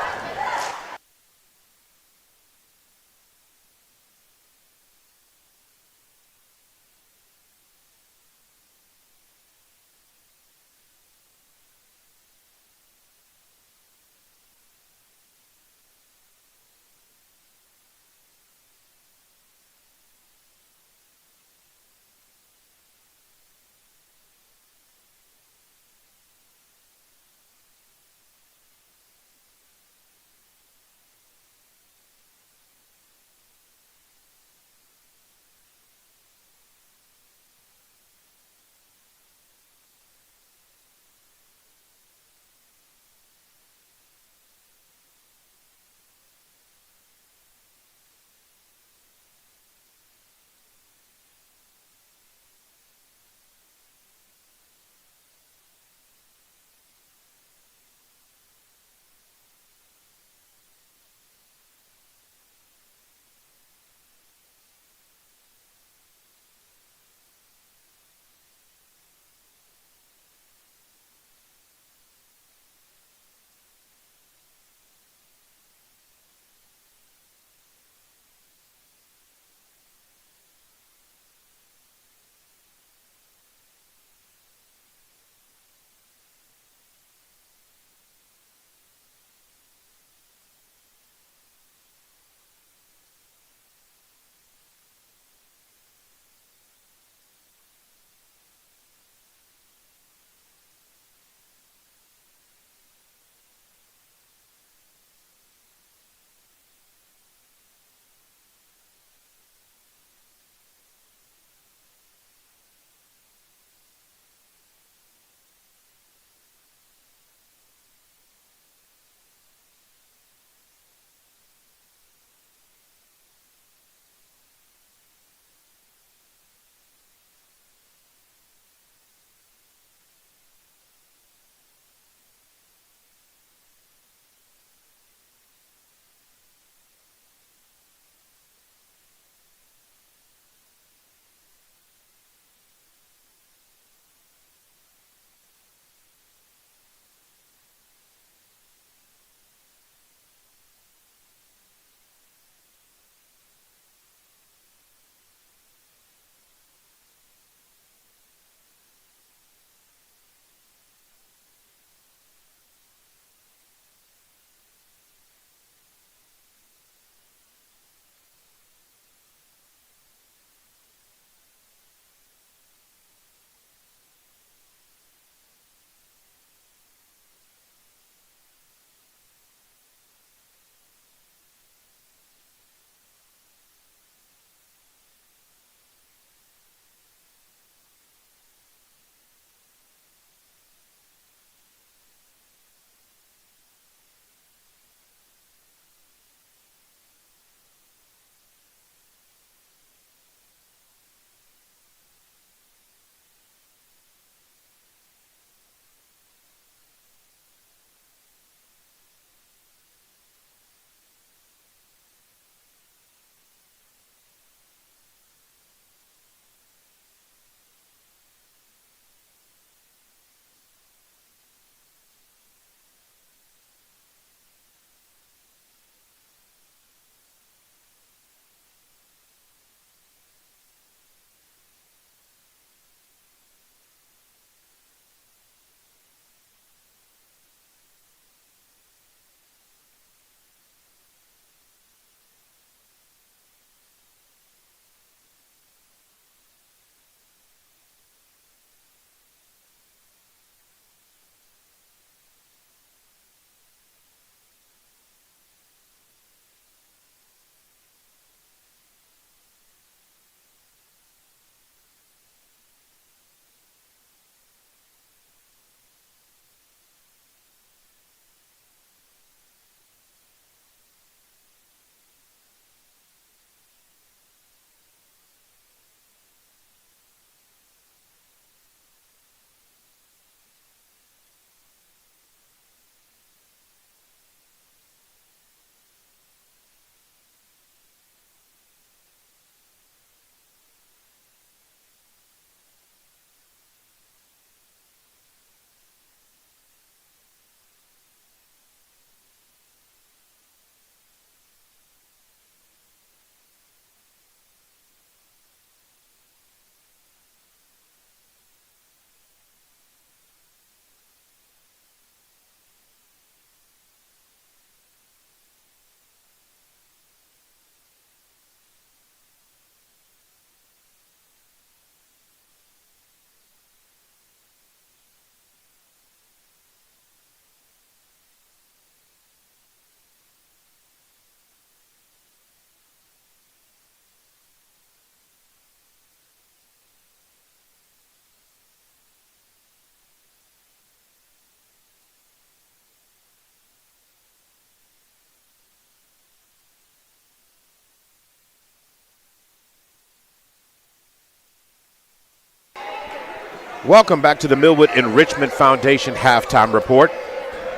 Welcome back to the Millwood Enrichment Foundation Halftime Report.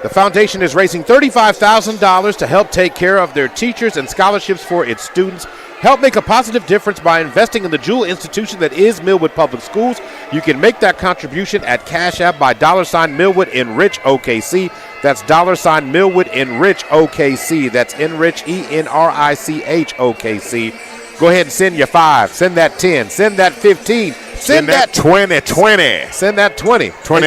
The foundation is raising $35,000 to help take care of their teachers and scholarships for its students. Help make a positive difference by investing in the jewel institution that is Millwood Public Schools. You can make that contribution at Cash App by $ Millwood Enrich OKC. That's $ Millwood Enrich OKC. That's Enrich ENRICH OKC. Go ahead and send your 5. Send that 10. Send that 15. Send that 20. Send that 20. 20.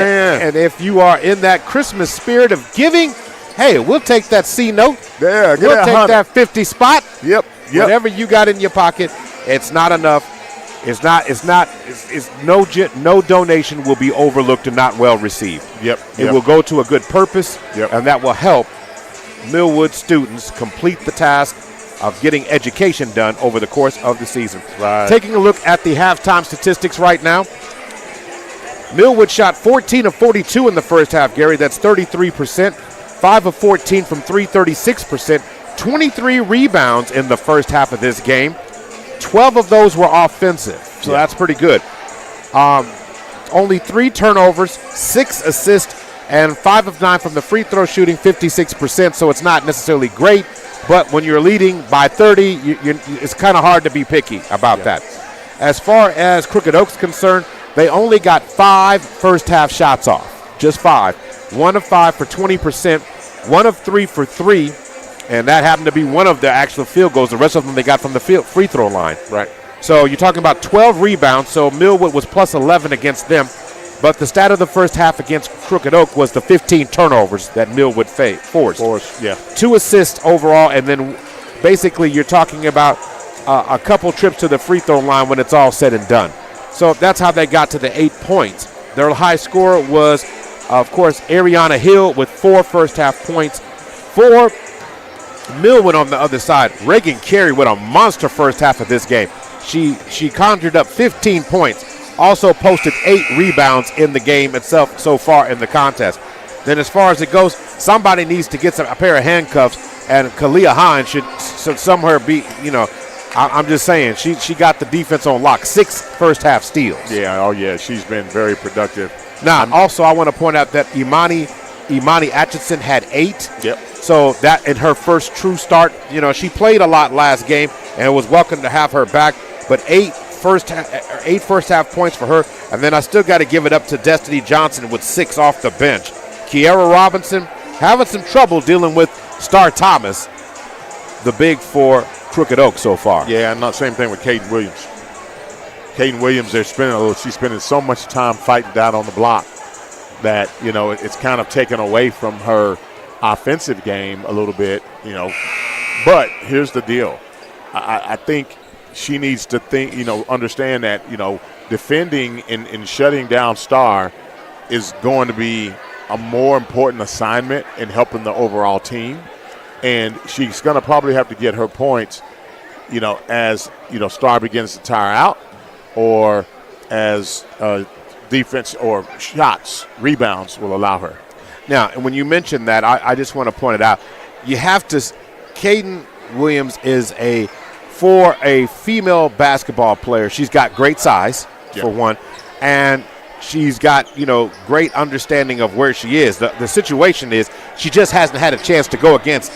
And if you are in that Christmas spirit of giving, hey, we'll take that C note. Yeah, we'll take 100. that 50 spot. Yep. Whatever you got in your pocket, it's not enough. It's no donation will be overlooked and not well received. It will go to a good purpose, and that will help Millwood students complete the task of getting education done over the course of the season. Right. Taking a look at the halftime statistics right now. Millwood shot 14 of 42 in the first half, Gary. That's 33%. 5 of 14 from 3, 36%. 23 rebounds in the first half of this game. 12 of those were offensive, so that's pretty good. Only 3 turnovers, 6 assists, and 5 of 9 from the free throw shooting, 56%, so it's not necessarily great. But when you're leading by 30, it's kind of hard to be picky about that. As far as Crooked Oak's concerned, they only got 5 first-half shots off, just 5. 1 of 5 for 20%, 1 of 3 for 3, and that happened to be one of the actual field goals. The rest of them they got from the free throw line. Right. So you're talking about 12 rebounds, so Millwood was plus 11 against them. But the stat of the first half against Crooked Oak was the 15 turnovers that Millwood forced. 2 assists overall, and then basically you're talking about a couple trips to the free throw line when it's all said and done. So that's how they got to the 8 points. Their high scorer was, of course, Ariana Hill with 4 first-half points. For Millwood on the other side, Reagan Carey with a monster first half of this game. She conjured up 15 points. Also posted 8 rebounds in the game itself so far in the contest. Then as far as it goes, somebody needs to get a pair of handcuffs, and Kalia Hines should somewhere be, I'm just saying, she got the defense on lock. 6 first-half steals. Yeah, she's been very productive. Now, also I want to point out that Imani Atchison had 8. Yep. So that in her first true start, she played a lot last game, and it was welcome to have her back. But 8 first half points for her, and then I still got to give it up to Destiny Johnson with 6 off the bench. Kiara Robinson having some trouble dealing with Star Thomas, the big for Crooked Oak so far. Yeah, and same thing with Caden Williams. Caden Williams, she's spending so much time fighting down on the block that it's kind of taken away from her offensive game a little bit. But here's the deal. I think she needs to understand that, defending and shutting down Star is going to be a more important assignment in helping the overall team. And she's going to probably have to get her points, as, Star begins to tire out, or as defense or shots, rebounds will allow her. Now, and when you mention that, I just want to point it out. You have to – Caden Williams is for a female basketball player, she's got great size, for one, and she's got, great understanding of where she is. The situation is she just hasn't had a chance to go against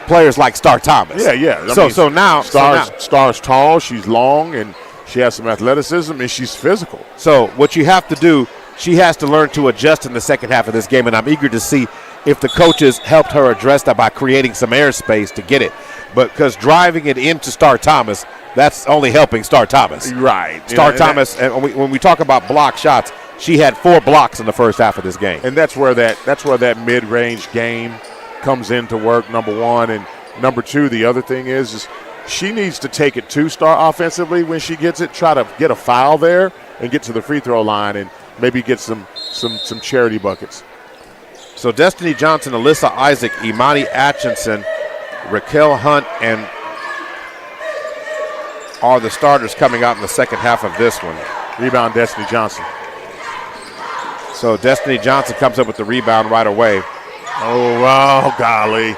players like Star Thomas. Yeah. So now Star's tall, she's long, and she has some athleticism, and she's physical. So what you have to do, she has to learn to adjust in the second half of this game, and I'm eager to see if the coaches helped her address that by creating some airspace to get it. But because driving it into Star Thomas, that's only helping Star Thomas. Right. Star Thomas, and when we talk about block shots, she had 4 blocks in the first half of this game. And that's where that mid-range game comes into work, number one. And number two, the other thing is she needs to take it to Star offensively when she gets it, try to get a foul there and get to the free throw line and maybe get some charity buckets. So Destiny Johnson, Alyssa Isaac, Imani Atchison, Raquel Hunt, and are the starters coming out in the second half of this one. Rebound, Destiny Johnson. So Destiny Johnson comes up with the rebound right away. Oh, wow, golly.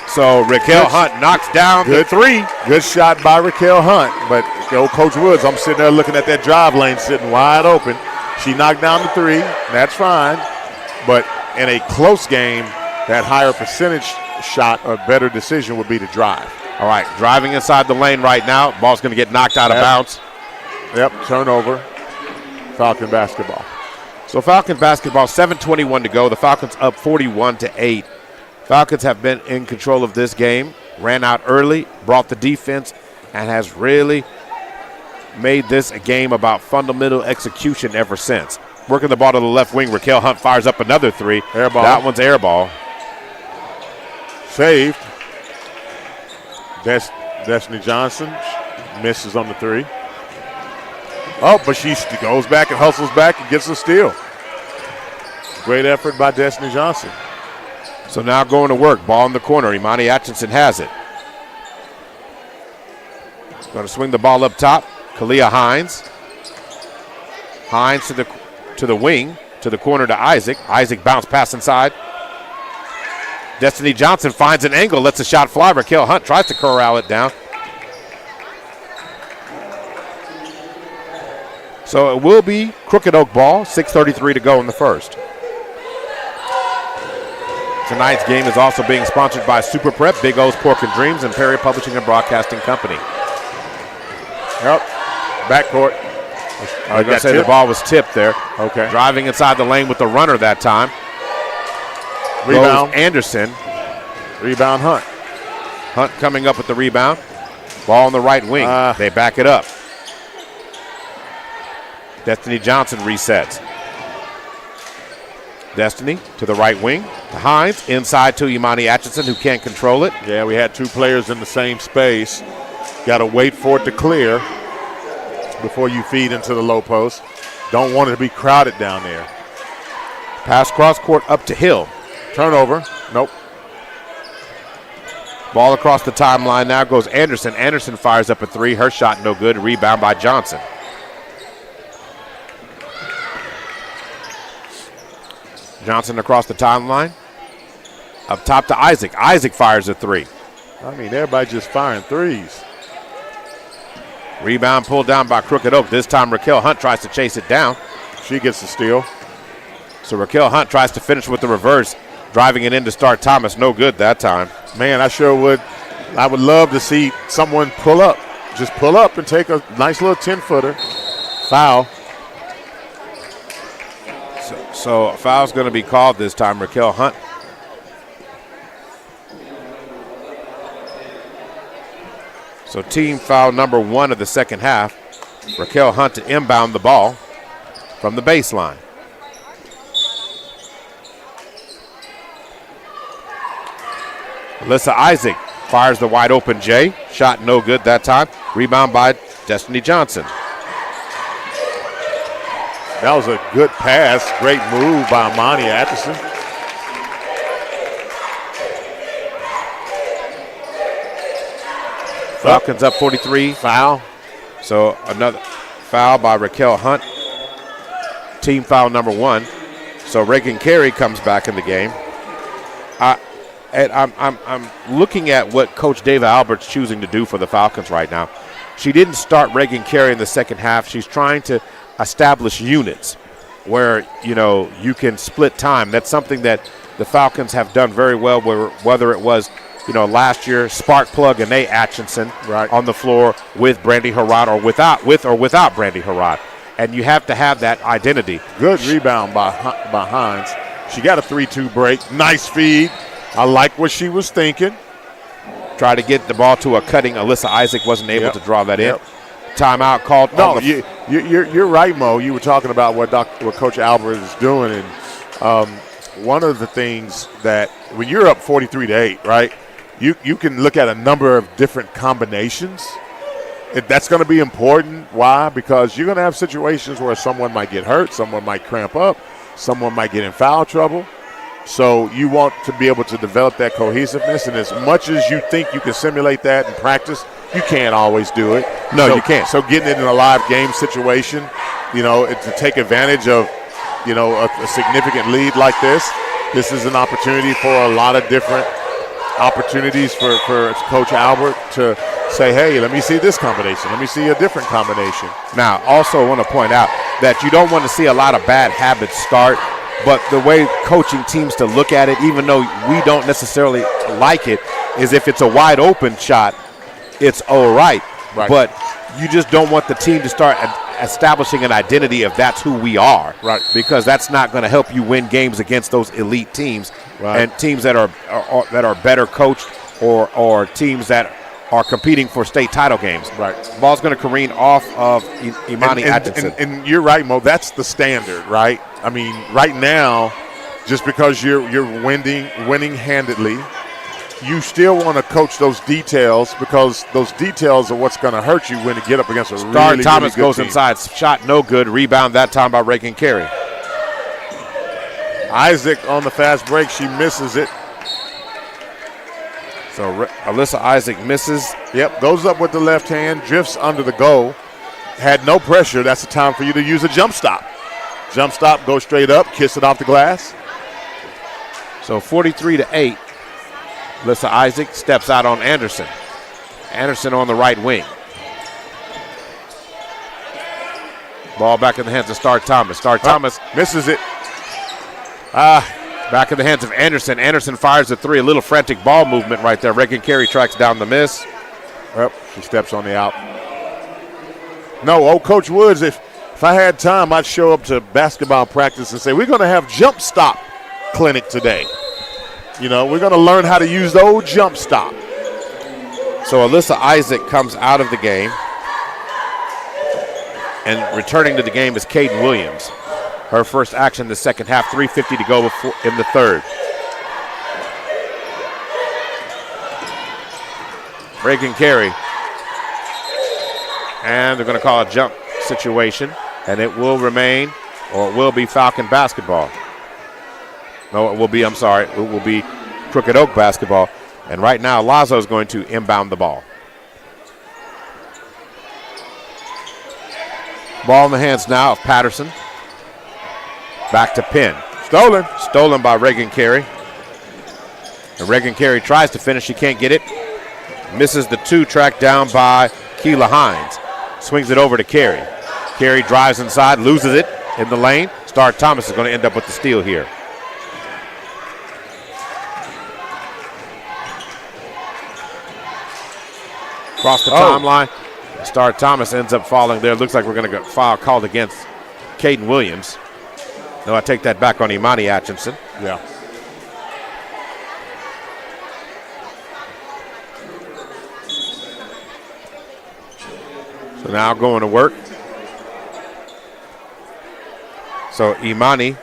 So Raquel Hunt knocks down the 3. Good shot by Raquel Hunt. But old Coach Woods, I'm sitting there looking at that drive lane sitting wide open. She knocked down the 3. That's fine. But in a close game, that higher percentage shot or better decision would be to drive. All right, driving inside the lane right now. Ball's going to get knocked out of bounds. Yep, turnover. Falcon basketball. So Falcons basketball, 7:21 to go. The Falcons up 41-8. Falcons have been in control of this game. Ran out early, brought the defense, and has really made this a game about fundamental execution ever since. Working the ball to the left wing, Raquel Hunt fires up another 3. Air ball. That one's air ball. Saved. Destiny Johnson misses on the 3. Oh, but she goes back and hustles back and gets a steal. Great effort by Destiny Johnson. So now going to work. Ball in the corner. Imani Atchison has it. Going to swing the ball up top. Kalia Hines. Hines to the wing, to the corner to Isaac. Isaac bounce pass inside. Destiny Johnson finds an angle, lets a shot fly. Raquel Hunt tries to corral it down. So it will be Crooked Oak ball, 6:33 to go in the first. Tonight's game is also being sponsored by Super Prep, Big O's Pork and Dreams, and Perry Publishing and Broadcasting Company. Yep, backcourt. I was going to say the ball was tipped there. Okay. Driving inside the lane with the runner that time. Rebound. Goes Anderson. Rebound Hunt. Hunt coming up with the rebound. Ball on the right wing. They back it up. Destiny Johnson resets. Destiny to the right wing. To Hines. Inside to Imani Atchison, who can't control it. Yeah, we had 2 players in the same space. Got to wait for it to clear before you feed into the low post. Don't want it to be crowded down there. Pass cross court up to Hill. Turnover. Nope. Ball across the timeline now goes Anderson. Anderson fires up a 3. Her shot no good. Rebound by Johnson. Johnson across the timeline. Up top to Isaac. Isaac fires a 3. I mean, everybody just firing 3s. Rebound pulled down by Crooked Oak. This time Raquel Hunt tries to chase it down. She gets the steal. So Raquel Hunt tries to finish with the reverse. Driving it in to start Thomas. No good that time. Man, I sure would. I would love to see someone pull up. Just pull up and take a nice little 10-footer. Foul. So a foul's going to be called this time. Raquel Hunt. So team foul number 1 of the second half. Raquel Hunt to inbound the ball from the baseline. Alyssa Isaac fires the wide open J. Shot no good that time. Rebound by Destiny Johnson. That was a good pass. Great move by Imani Atchison. Falcons up 43. Foul. So another foul by Raquel Hunt. Team foul number 1. So Reagan Carey comes back in the game. I'm looking at what Coach David Albert's choosing to do for the Falcons right now. She didn't start Reagan Carey in the second half. She's trying to establish units where, you can split time. That's something that the Falcons have done very well, whether it was, last year, spark plug and Nate Atchison on the floor with Brandy Harrod or without Brandy Harrod. And you have to have that identity. Good rebound by Hines. She got a 3-2 break. Nice feed. I like what she was thinking. Try to get the ball to a cutting. Alyssa Isaac wasn't able to draw that in. Timeout called. No, you're right, Mo. You were talking about what Coach Albert is doing, and one of the things that when you're up 43-8, right, you can look at a number of different combinations. That's going to be important. Why? Because you're going to have situations where someone might get hurt, someone might cramp up, someone might get in foul trouble. So you want to be able to develop that cohesiveness, and as much as you think you can simulate that in practice, you can't always do it. No, you can't. So getting it in a live game situation, to take advantage of, a significant lead like this is an opportunity for a lot of different opportunities for Coach Albert to say, hey, let me see this combination. Let me see a different combination. Now, also I want to point out, that you don't want to see a lot of bad habits start, but the way coaching teams to look at it, even though we don't necessarily like it, is if it's a wide open shot, it's all right. But you just don't want the team to start establishing an identity of that's who we are, because that's not going to help you win games against those elite teams and teams that are better coached or teams that are competing for state title games. Ball's going to careen off of Imani Atkinson. And you're right, Mo. That's the standard, right? I mean, right now, just because you're winning handedly, you still want to coach those details, because those details are what's going to hurt you when you get up against a really Thomas good goes team. inside, shot no good. Rebound that time by Reagan Carey. Isaac on the fast break, she misses it. So Alyssa Isaac misses. Yep, goes up with the left hand, drifts under the goal. Had no pressure. That's the time for you to use a jump stop. Jump stop, go straight up, kiss it off the glass. So 43-8. Alyssa Isaac steps out on Anderson. Anderson on the right wing. Ball back in the hands of Star Thomas. Thomas misses it. Back in the hands of Anderson. Anderson fires the three. A little frantic ball movement right there. Reagan Carey tracks down the miss. Yep, she steps on the out. No, Coach Woods, if I had time, I'd show up to basketball practice and say, we're going to have jump stop clinic today. You know, we're going to learn how to use the old jump stop. So Alyssa Isaac comes out of the game. And returning to the game is Caden Williams. Her first action in the second half, 3:50 to go in the third. Reagan Carey. And they're going to call a jump situation. And it will remain, or it will be Falcon basketball. No, it will be, it will be Crooked Oak basketball. And right now, Lazo is going to inbound the ball. Ball in the hands now of Patterson. Back to Penn. Stolen by Reagan Carey. And Reagan Carey tries to finish. She can't get it. Misses the two, tracked down by Keela Hines. Swings it over to Carey. Carey drives inside, loses it in the lane. Star Thomas is going to end up with the steal here. Across the timeline. Star Thomas ends up falling there. Looks like we're going to get foul called against Caden Williams. No, I take that back on Imani Atkinson. Yeah. So now going to work. So Imani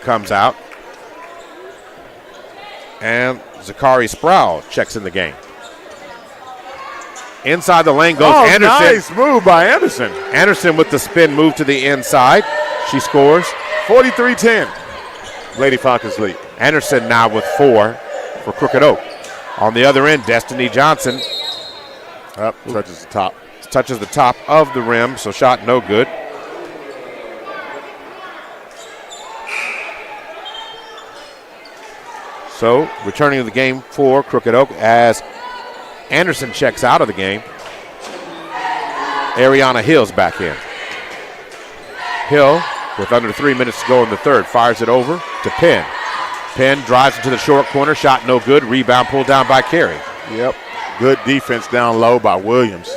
comes out. And Zakari Sproul checks in the game. Inside the lane goes Anderson. Nice move by Anderson. Anderson with the spin move to the inside. She scores. 43-10. Lady Falcons lead. Anderson now with 4 for Crooked Oak. On the other end, Destiny Johnson. Touches the top. Touches the top of the rim, so shot no good. So returning to the game for Crooked Oak as Anderson checks out of the game. Ariana Hill's back in. Hill, with under 3 minutes to go in the third, fires it over to Penn. Penn drives into the short corner, shot no good. Rebound pulled down by Carey. Yep. Good defense down low by Williams.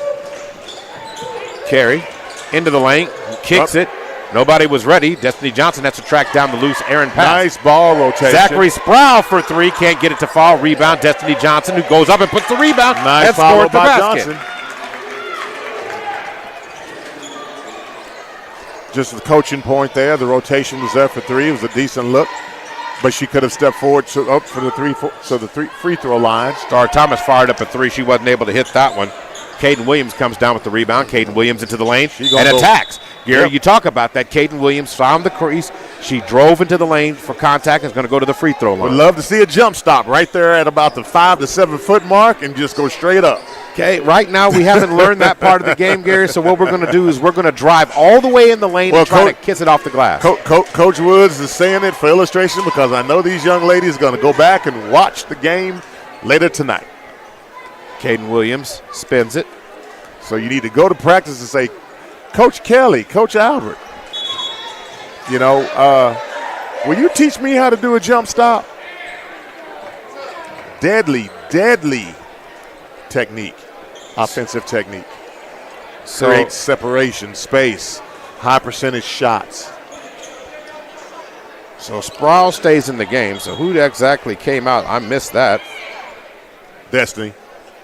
Carey into the lane, kicks it. Nobody was ready. Destiny Johnson has to track down the loose Aaron pass. Nice ball rotation. Zachary Sproul for 3, can't get it to fall. Rebound, Destiny Johnson, who goes up and puts the rebound. Nice follow by Johnson. Just the coaching point there. The rotation was there for 3. It was a decent look, but she could have stepped forward up for the free throw line. Star Thomas fired up a 3. She wasn't able to hit that one. Caden Williams comes down with the rebound. Caden Williams into the lane and attacks. Gary, you talk about that. Caden Williams found the crease. She drove into the lane for contact and is going to go to the free throw line. Would love to see a jump stop right there at about the 5 to 7 foot mark and just go straight up. Okay, right now we haven't learned that part of the game, Gary, so what we're going to do is we're going to drive all the way in the lane and try to kiss it off the glass. Coach Woods is saying it for illustration because I know these young ladies are going to go back and watch the game later tonight. Caden Williams spins it. So you need to go to practice and say, Coach Kelly, Coach Albert, You know, will you teach me how to do a jump stop? Deadly technique, offensive technique. So, creates separation, space, high percentage shots. So Sproul stays in the game. So who exactly came out? I missed that. Destiny.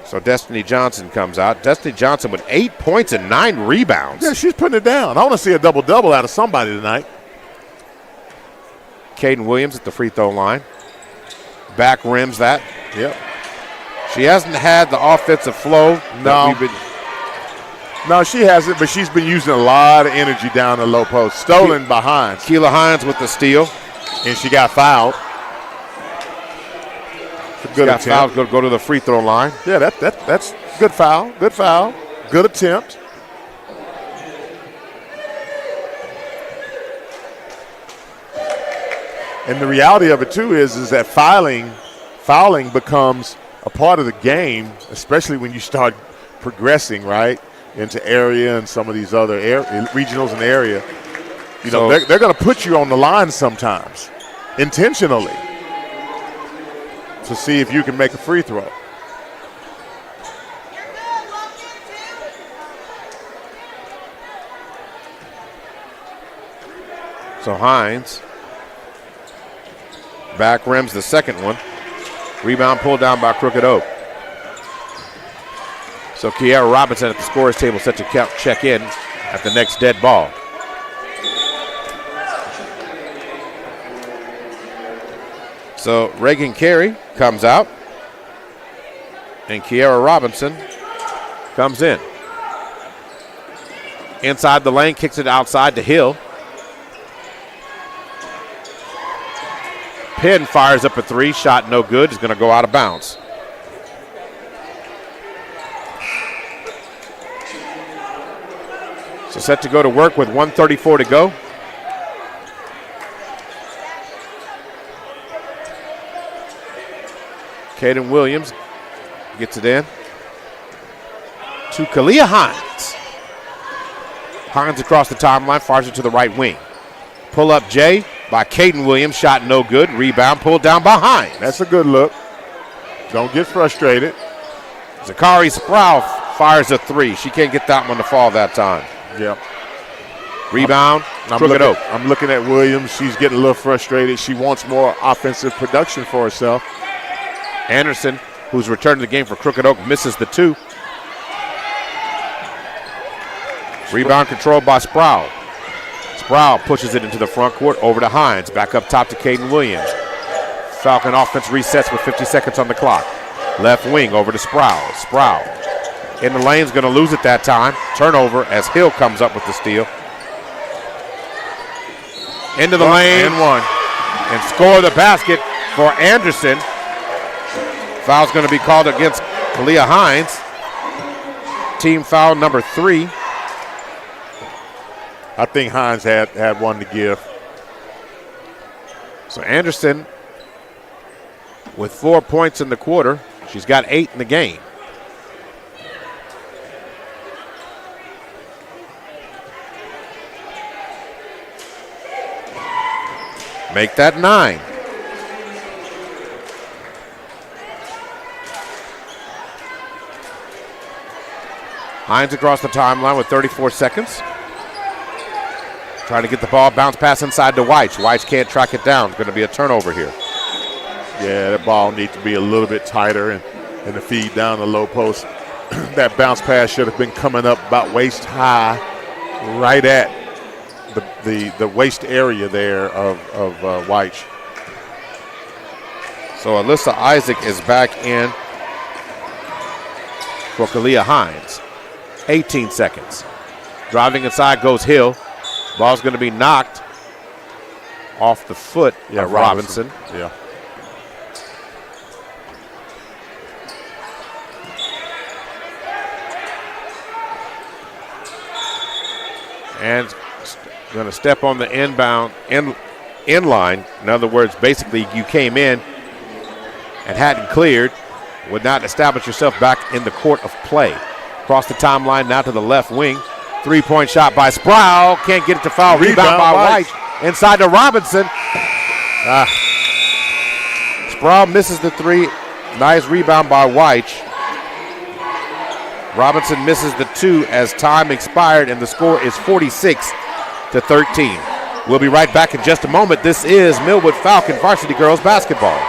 So Destiny Johnson comes out. Destiny Johnson with 8 points and 9 rebounds. Yeah, she's putting it down. I want to see a double-double out of somebody tonight. Caden Williams at the free throw line. Back rims that. Yep. She hasn't had the offensive flow. No, she hasn't, but she's been using a lot of energy down the low post. Stolen by Hines. Keila Hines with the steal. And she got fouled. Good attempt. Fouled, go to the free throw line. Yeah, that's good foul. Good foul. Good attempt. And the reality of it too is that fouling becomes a part of the game, especially when you start progressing, right, into area and some of these other regionals and area. You know, they're going to put you on the line sometimes, intentionally, to see if you can make a free throw. So Hines back rims the second one. Rebound pulled down by Crooked Oak. So Kiara Robinson at the scorer's table set to check in at the next dead ball. So Reagan Carey comes out, and Kiara Robinson comes in. Inside the lane, kicks it outside to Hill. Penn fires up a three, shot no good, is going to go out of bounds. So set to go to work with 1:34 to go. Caden Williams gets it in to Kalia Hines. Hines across the timeline, fires it to the right wing. Pull up Jay by Caden Williams, shot no good. Rebound pulled down by Hines. That's a good look. Don't get frustrated. Zakari Sproul fires a three. She can't get that one to fall that time. Yep. Rebound, Crooked Oak. I'm looking at Williams. She's getting a little frustrated. She wants more offensive production for herself. Anderson, who's returned to the game for Crooked Oak, misses the two. Rebound controlled by Sproul. Sproul pushes it into the front court, over to Hines. Back up top to Caden Williams. Falcon offense resets with 50 seconds on the clock. Left wing over to Sproul. Sproul in the lane's going to lose it that time. Turnover as Hill comes up with the steal. Into the lane. And one. And score the basket for Anderson. Foul's going to be called against Kalia Hines. Team foul number 3. I think Hines had one to give. So Anderson with 4 points in the quarter. She's got 8 in the game. Make that 9. Hines across the timeline with 34 seconds. Trying to get the ball, bounce pass inside to Weich. Weich can't track it down. It's going to be a turnover here. Yeah, that ball needs to be a little bit tighter and the feed down the low post. That bounce pass should have been coming up about waist high, right at the waist area there of Weich. So Alyssa Isaac is back in for Kalia Hines. 18 seconds. Driving inside goes Hill. Ball's going to be knocked off the foot of Robinson. Yeah. And going to step on the inbound in line. In other words, basically you came in and hadn't cleared, would not establish yourself back in the court of play. Across the timeline now to the left wing. 3-point shot by Sproul. Can't get it to foul. Rebound by White. Inside to Robinson. Sproul misses the three. Nice rebound by Weich. Robinson misses the two as time expired, and the score is 46-13. We'll be right back in just a moment. This is Millwood Falcon Varsity Girls Basketball.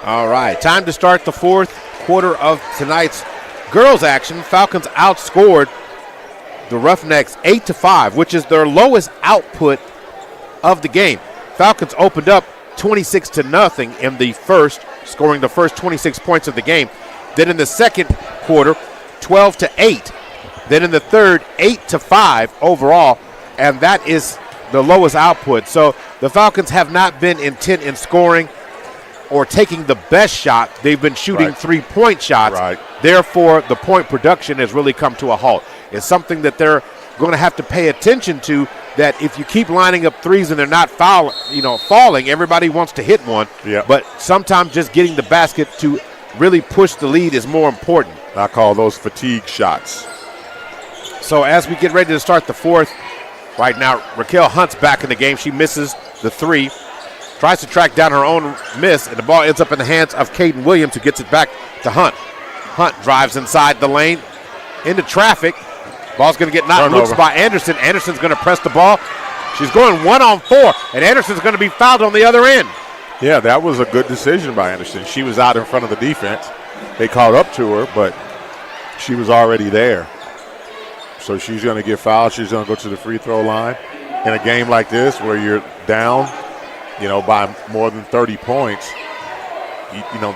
All right, time to start the fourth quarter of tonight's girls action. Falcons outscored the Roughnecks 8-5, which is their lowest output of the game. Falcons opened up 26-0 in the first, scoring the first 26 points of the game. Then in the second quarter, 12-8. Then in the third, 8-5 overall, and that is the lowest output. So the Falcons have not been intent in scoring or taking the best shot. They've been shooting three-point shots. Right. Therefore, the point production has really come to a halt. It's something that they're going to have to pay attention to, that if you keep lining up threes and they're not falling, everybody wants to hit one. Yeah. But sometimes just getting the basket to really push the lead is more important. I call those fatigue shots. So as we get ready to start the fourth, right now, Raquel Hunt's back in the game. She misses the three. Tries to track down her own miss, and the ball ends up in the hands of Caden Williams, who gets it back to Hunt. Hunt drives inside the lane into traffic. Ball's going to get knocked loose by Anderson. Anderson's going to press the ball. She's going 1-on-4, and Anderson's going to be fouled on the other end. Yeah, that was a good decision by Anderson. She was out in front of the defense. They caught up to her, but she was already there. So she's going to get fouled. She's going to go to the free throw line. In a game like this where you're down, by more than 30 points,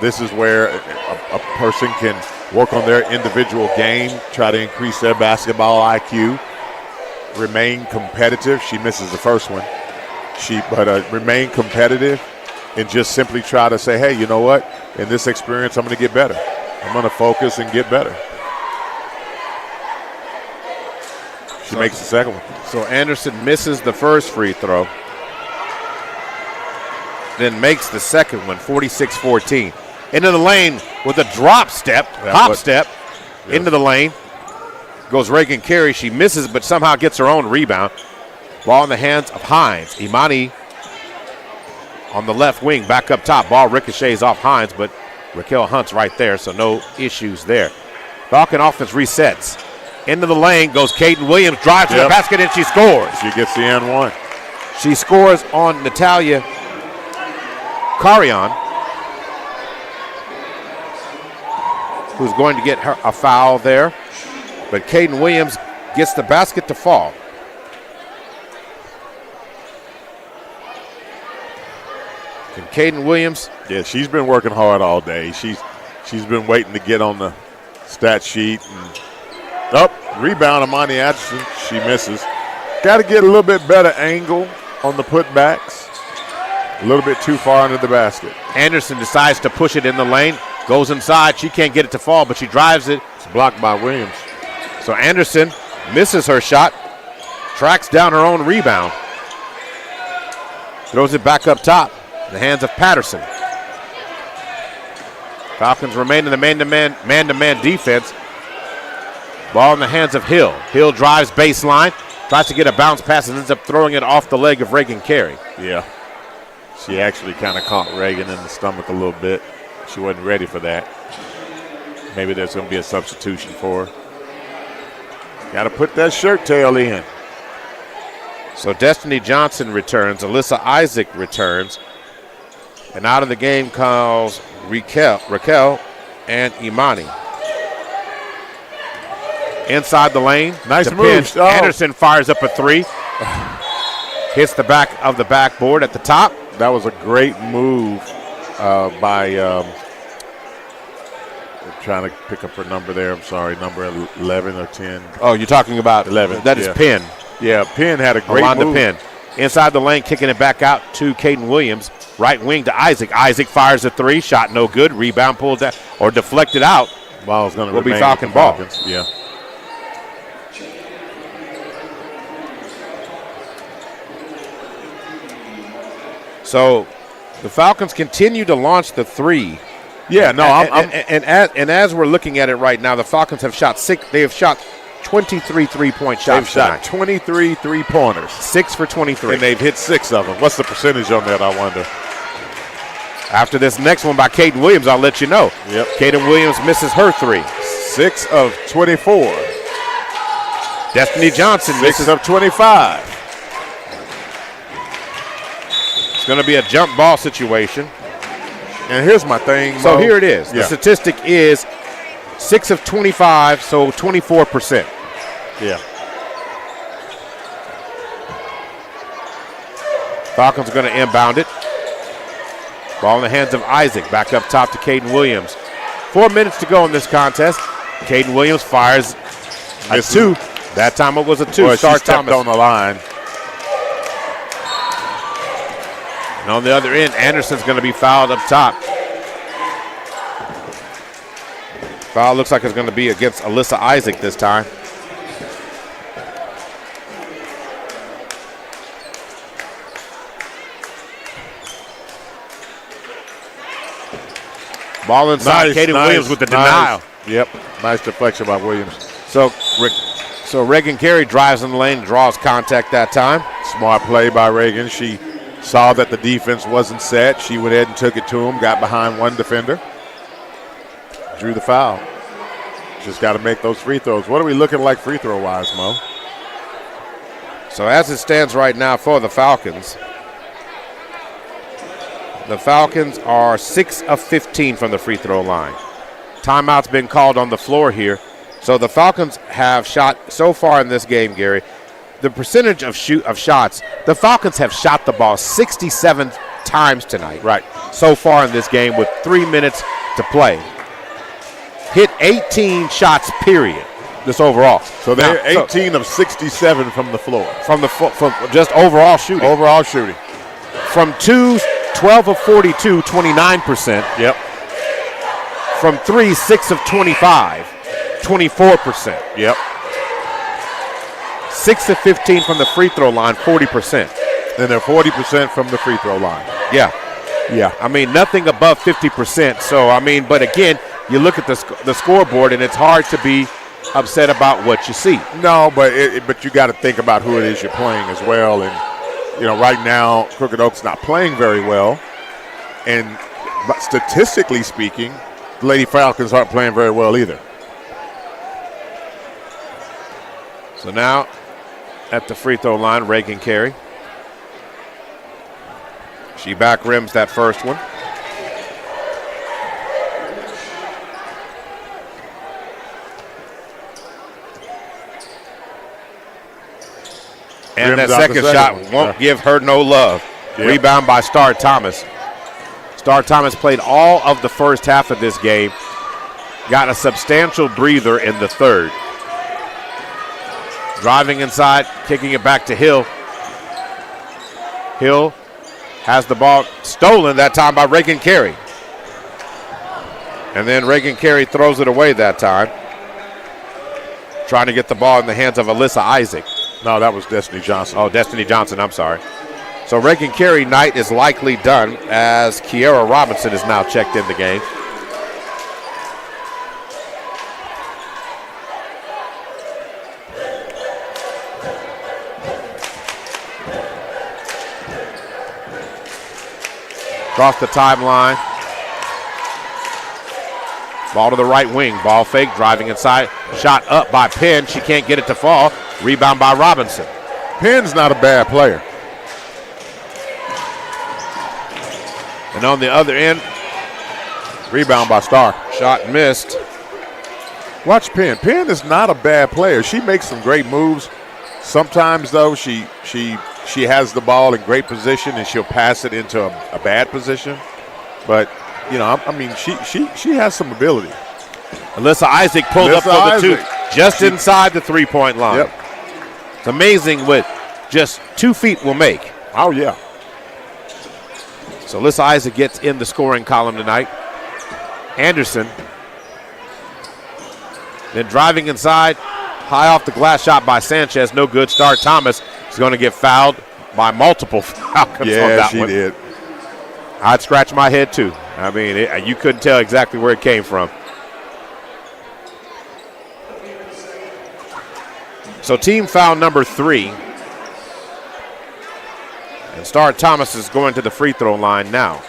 this is where a person can work on their individual game, try to increase their basketball IQ, remain competitive. She misses the first one. But remain competitive and just simply try to say, hey, you know what? In this experience, I'm going to get better. I'm going to focus and get better. She makes the second one. So Anderson misses the first free throw, then makes the second one, 46-14. Into the lane with a drop step, hop step, into the lane. Goes Reagan Carey. She misses, but somehow gets her own rebound. Ball in the hands of Hines. Imani on the left wing, back up top. Ball ricochets off Hines, but Raquel Hunt's right there, so no issues there. Falcon offense resets. Into the lane goes Caden Williams, drives to the basket, and she scores. She gets the N1. She scores on Natalia Carion, who's going to get her a foul there. But Caden Williams gets the basket to fall. And Caden Williams. Yeah, she's been working hard all day. She's been waiting to get on the stat sheet. And rebound, Imani Atchison. She misses. Got to get a little bit better angle on the putbacks. A little bit too far into the basket. Anderson decides to push it in the lane. Goes inside. She can't get it to fall, but she drives it. It's blocked by Williams. So Anderson misses her shot. Tracks down her own rebound. Throws it back up top in the hands of Patterson. Falcons remain in the man-to-man defense. Ball in the hands of Hill. Hill drives baseline. Tries to get a bounce pass and ends up throwing it off the leg of Reagan Carey. Yeah. She actually kind of caught Reagan in the stomach a little bit. She wasn't ready for that. Maybe there's going to be a substitution for her. Got to put that shirt tail in. So Destiny Johnson returns. Alyssa Isaac returns. And out of the game comes Raquel and Imani. Inside the lane. Nice to move. Penn. Anderson fires up a three. Hits the back of the backboard at the top. That was a great move by I'm trying to pick up her number there. I'm sorry, number 11 or 10. Oh, you're talking about 11. That is Penn. Yeah, Penn had a great move. Penn. Inside the lane, kicking it back out to Caden Williams. Right wing to Isaac. Isaac fires a three. Shot no good. Rebound pulled down or deflected out. Ball's going to be Falcon ball. Yeah. So the Falcons continue to launch the three. Yeah, no, and as we're looking at it right now, the Falcons have shot 23 three-point shots. They've shot 23 3-pointers. 6 for 23. And they've hit 6 of them. What's the percentage on that, I wonder? After this next one by Caden Williams, I'll let you know. Yep. Caden Williams misses her three. 6 of 24. Destiny Johnson 6 misses of 25. It's going to be a jump ball situation. And here's my thing, So Mo. here it is. Yeah. The statistic is 6 of 25, so 24%. Yeah. Falcons going to inbound it. Ball in the hands of Isaac. Back up top to Caden Williams. 4 minutes to go in this contest. Caden Williams fires a two. That time it was a two. Well, she stepped on the line. And on the other end, Anderson's going to be fouled up top. Foul looks like it's going to be against Alyssa Isaac this time. Ball inside. Nice, Caden Williams with the denial. Yep, nice deflection by Williams. So Reagan Carey drives in the lane and draws contact that time. Smart play by Reagan. She saw that the defense wasn't set. She went ahead and took it to him, got behind one defender, drew the foul. Just got to make those free throws. What are we looking like free throw wise, Mo? So as it stands right now for the Falcons are 6 of 15 from the free throw line. Timeout's been called on the floor here. So the Falcons have shot so far in this game, Gary, the percentage of shots, the Falcons have shot the ball 67 times tonight. Right. So far in this game with 3 minutes to play. Hit 18 shots, period, this overall. So they're 18 of 67 from the floor. From just overall shooting. Overall shooting. From 12 of 42, 29%. Yep. From 3, 6 of 25, 24%. Yep. 6 of 15 from the free throw line, 40%. And they're 40% from the free throw line. Yeah. Yeah. I mean, nothing above 50%. So, I mean, but again, you look at the scoreboard, and it's hard to be upset about what you see. No, but you got to think about who it is you're playing as well. And, you know, right now, Crooked Oak's not playing very well. And but statistically speaking, the Lady Falcons aren't playing very well either. So now at the free throw line, Reagan Carey. She back rims that first one. And Rims that second shot one. won't give her no love. Yep. Rebound by Star Thomas. Star Thomas played all of the first half of this game. Got a substantial breather in the third. Driving inside, kicking it back to Hill. Hill has the ball stolen that time by Reagan Carey. And then Reagan Carey throws it away that time. Trying to get the ball in the hands of Alyssa Isaac. No, that was Destiny Johnson. Oh, Destiny Johnson, I'm sorry. So Reagan Carey night is likely done as Kiera Robinson is now checked in the game. Across the timeline. Ball to the right wing. Ball fake, driving inside. Shot up by Penn. She can't get it to fall. Rebound by Robinson. Penn's not a bad player. And on the other end, rebound by Starr. Shot missed. Watch Penn. Penn is not a bad player. She makes some great moves. Sometimes, though, she has the ball in great position and she'll pass it into a bad position. But, you know, I mean, she has some ability. Alyssa Isaac pulled up for the two, just inside the three-point line. Yep. It's amazing what just 2 feet will make. Oh, yeah. So Alyssa Isaac gets in the scoring column tonight. Anderson then driving inside, high off the glass shot by Sanchez, no good. Starr Thomas is going to get fouled by multiple Falcons on that one. Yeah, she did. I'd scratch my head too. I mean, you couldn't tell exactly where it came from. So team foul number 3. And Starr Thomas is going to the free throw line now.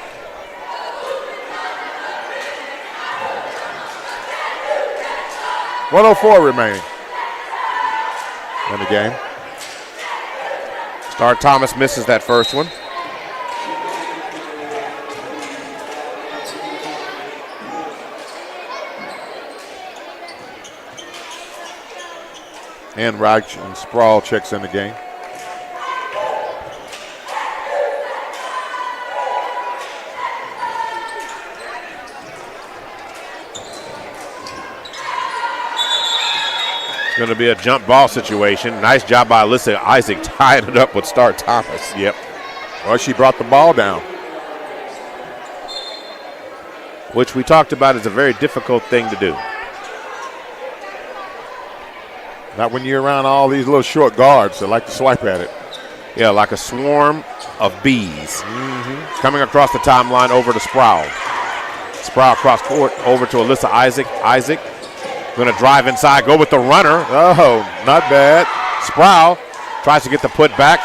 .104 remaining in the game. Starr Thomas misses that first one. And Reich and Sproul checks in the game. It's going to be a jump ball situation. Nice job by Alyssa Isaac tying it up with Starr Thomas. Yep. Well, she brought the ball down. Which we talked about is a very difficult thing to do. Not when you're around all these little short guards that like to swipe at it. Yeah, like a swarm of bees. Coming across the timeline over to Sproul. Sproul cross court over to Alyssa Isaac. Isaac going to drive inside, go with the runner. Oh, not bad. Sproul tries to get the put back.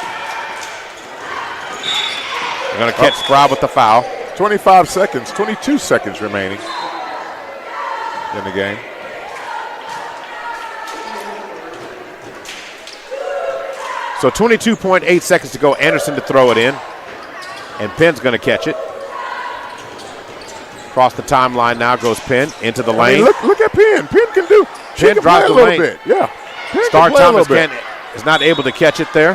They're going to catch Sproul with the foul. 25 seconds, 22 seconds remaining in the game. So 22.8 seconds to go. Anderson to throw it in. And Penn's going to catch it. Across the timeline now goes Penn into the lane. Look at Penn. Penn can do. Penn can drives play the a lane. little bit. Yeah. Penn Starr can play Thomas a little bit. is not able to catch it there.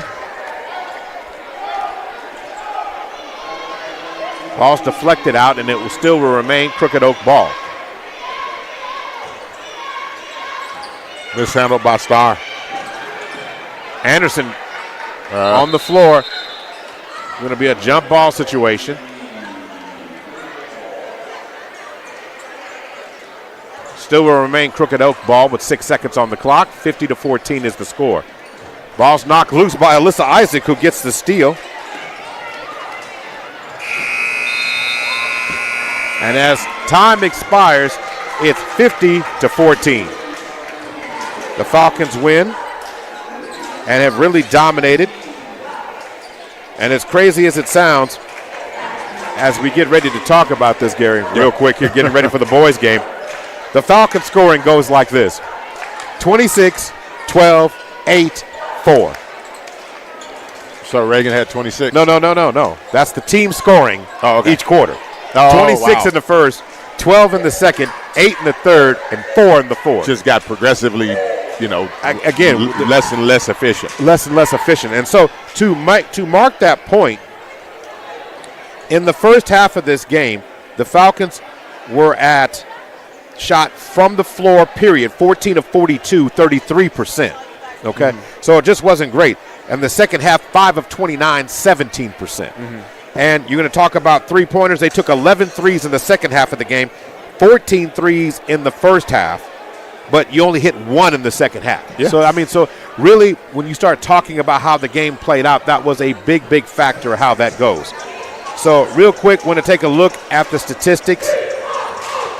Ball's deflected out, and it will still remain Crooked Oak ball. Mishandled by Starr. Anderson on the floor. Going to be a jump ball situation. Still will remain Crooked Oak ball with 6 seconds on the clock. 50-14 is the score. Ball's knocked loose by Alyssa Isaac, who gets the steal. And as time expires, it's 50-14. The Falcons win and have really dominated. And as crazy as it sounds, as we get ready to talk about this, Gary, real quick here, getting ready for the boys' game, the Falcons scoring goes like this: 26, 12, 8, 4. So Reagan had 26? No. That's the team scoring each quarter. 26 in the first, 12 in the second, 8 in the third, and 4 in the fourth. Just got progressively, again, less and less efficient. Less and less efficient. And so to mark that point, in the first half of this game, the Falcons were at shot from the floor, period, 14 of 42, 33%. Okay? So it just wasn't great. And the second half, 5 of 29, 17%. And you're going to talk about three-pointers. They took 11 threes in the second half of the game, 14 threes in the first half, but you only hit 1 in the second half. Yeah. So really, when you start talking about how the game played out, that was a big, big factor of how that goes. So real quick, want to take a look at the statistics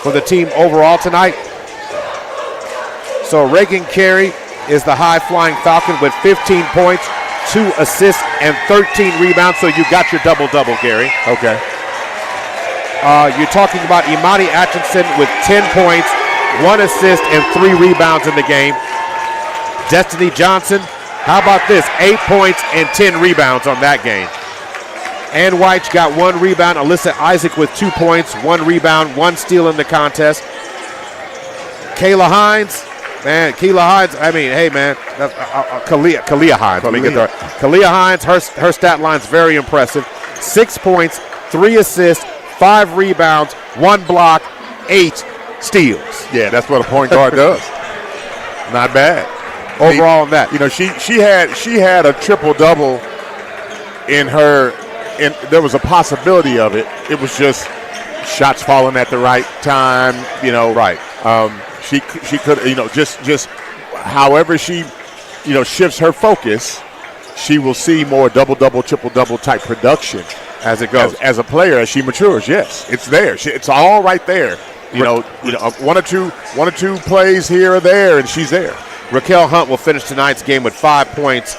for the team overall tonight. So Reagan Carey is the high-flying Falcon with 15 points, 2 assists, and 13 rebounds. So you got your double-double, Gary. Okay. You're talking about Imani Atchison with 10 points, 1 assist, and 3 rebounds in the game. Destiny Johnson, how about this? 8 points and 10 rebounds on that game. Ann White got 1 rebound. Alyssa Isaac with 2 points, 1 rebound, 1 steal in the contest. Kayla Hines, man, hey, man, Kalia Hines. Let me get there. Kalia Hines, her stat line's very impressive. 6 points, 3 assists, 5 rebounds, 1 block, 8 steals. Yeah, that's what a point guard does. Not bad. Overall on that. You know, she had a triple-double in her, and there was a possibility of it. It was just shots falling at the right time, you know. Right. She could, you know, just however she, you know, shifts her focus, she will see more double-double, triple-double type production as it goes. As a player, as she matures. Yes, it's there. It's all right there. You know, one or two plays here or there, and she's there. Raquel Hunt will finish tonight's game with 5 points,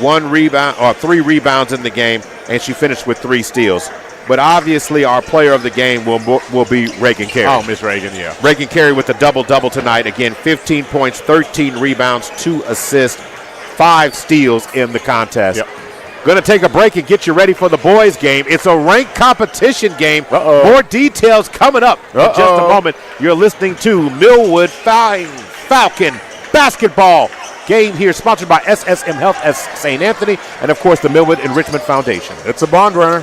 1 rebound, or 3 rebounds in the game, and she finished with 3 steals. But obviously, our player of the game will be Reagan Carey. Oh, Miss Reagan, yeah. Reagan Carey with a double-double tonight. Again, 15 points, 13 rebounds, 2 assists, 5 steals in the contest. Yep. Going to take a break and get you ready for the boys' game. It's a ranked competition game. More details coming up in just a moment. You're listening to Millwood Falcon basketball game here, sponsored by SSM Health, St. Anthony, and, of course, the Millwood Enrichment Foundation. It's a bond runner.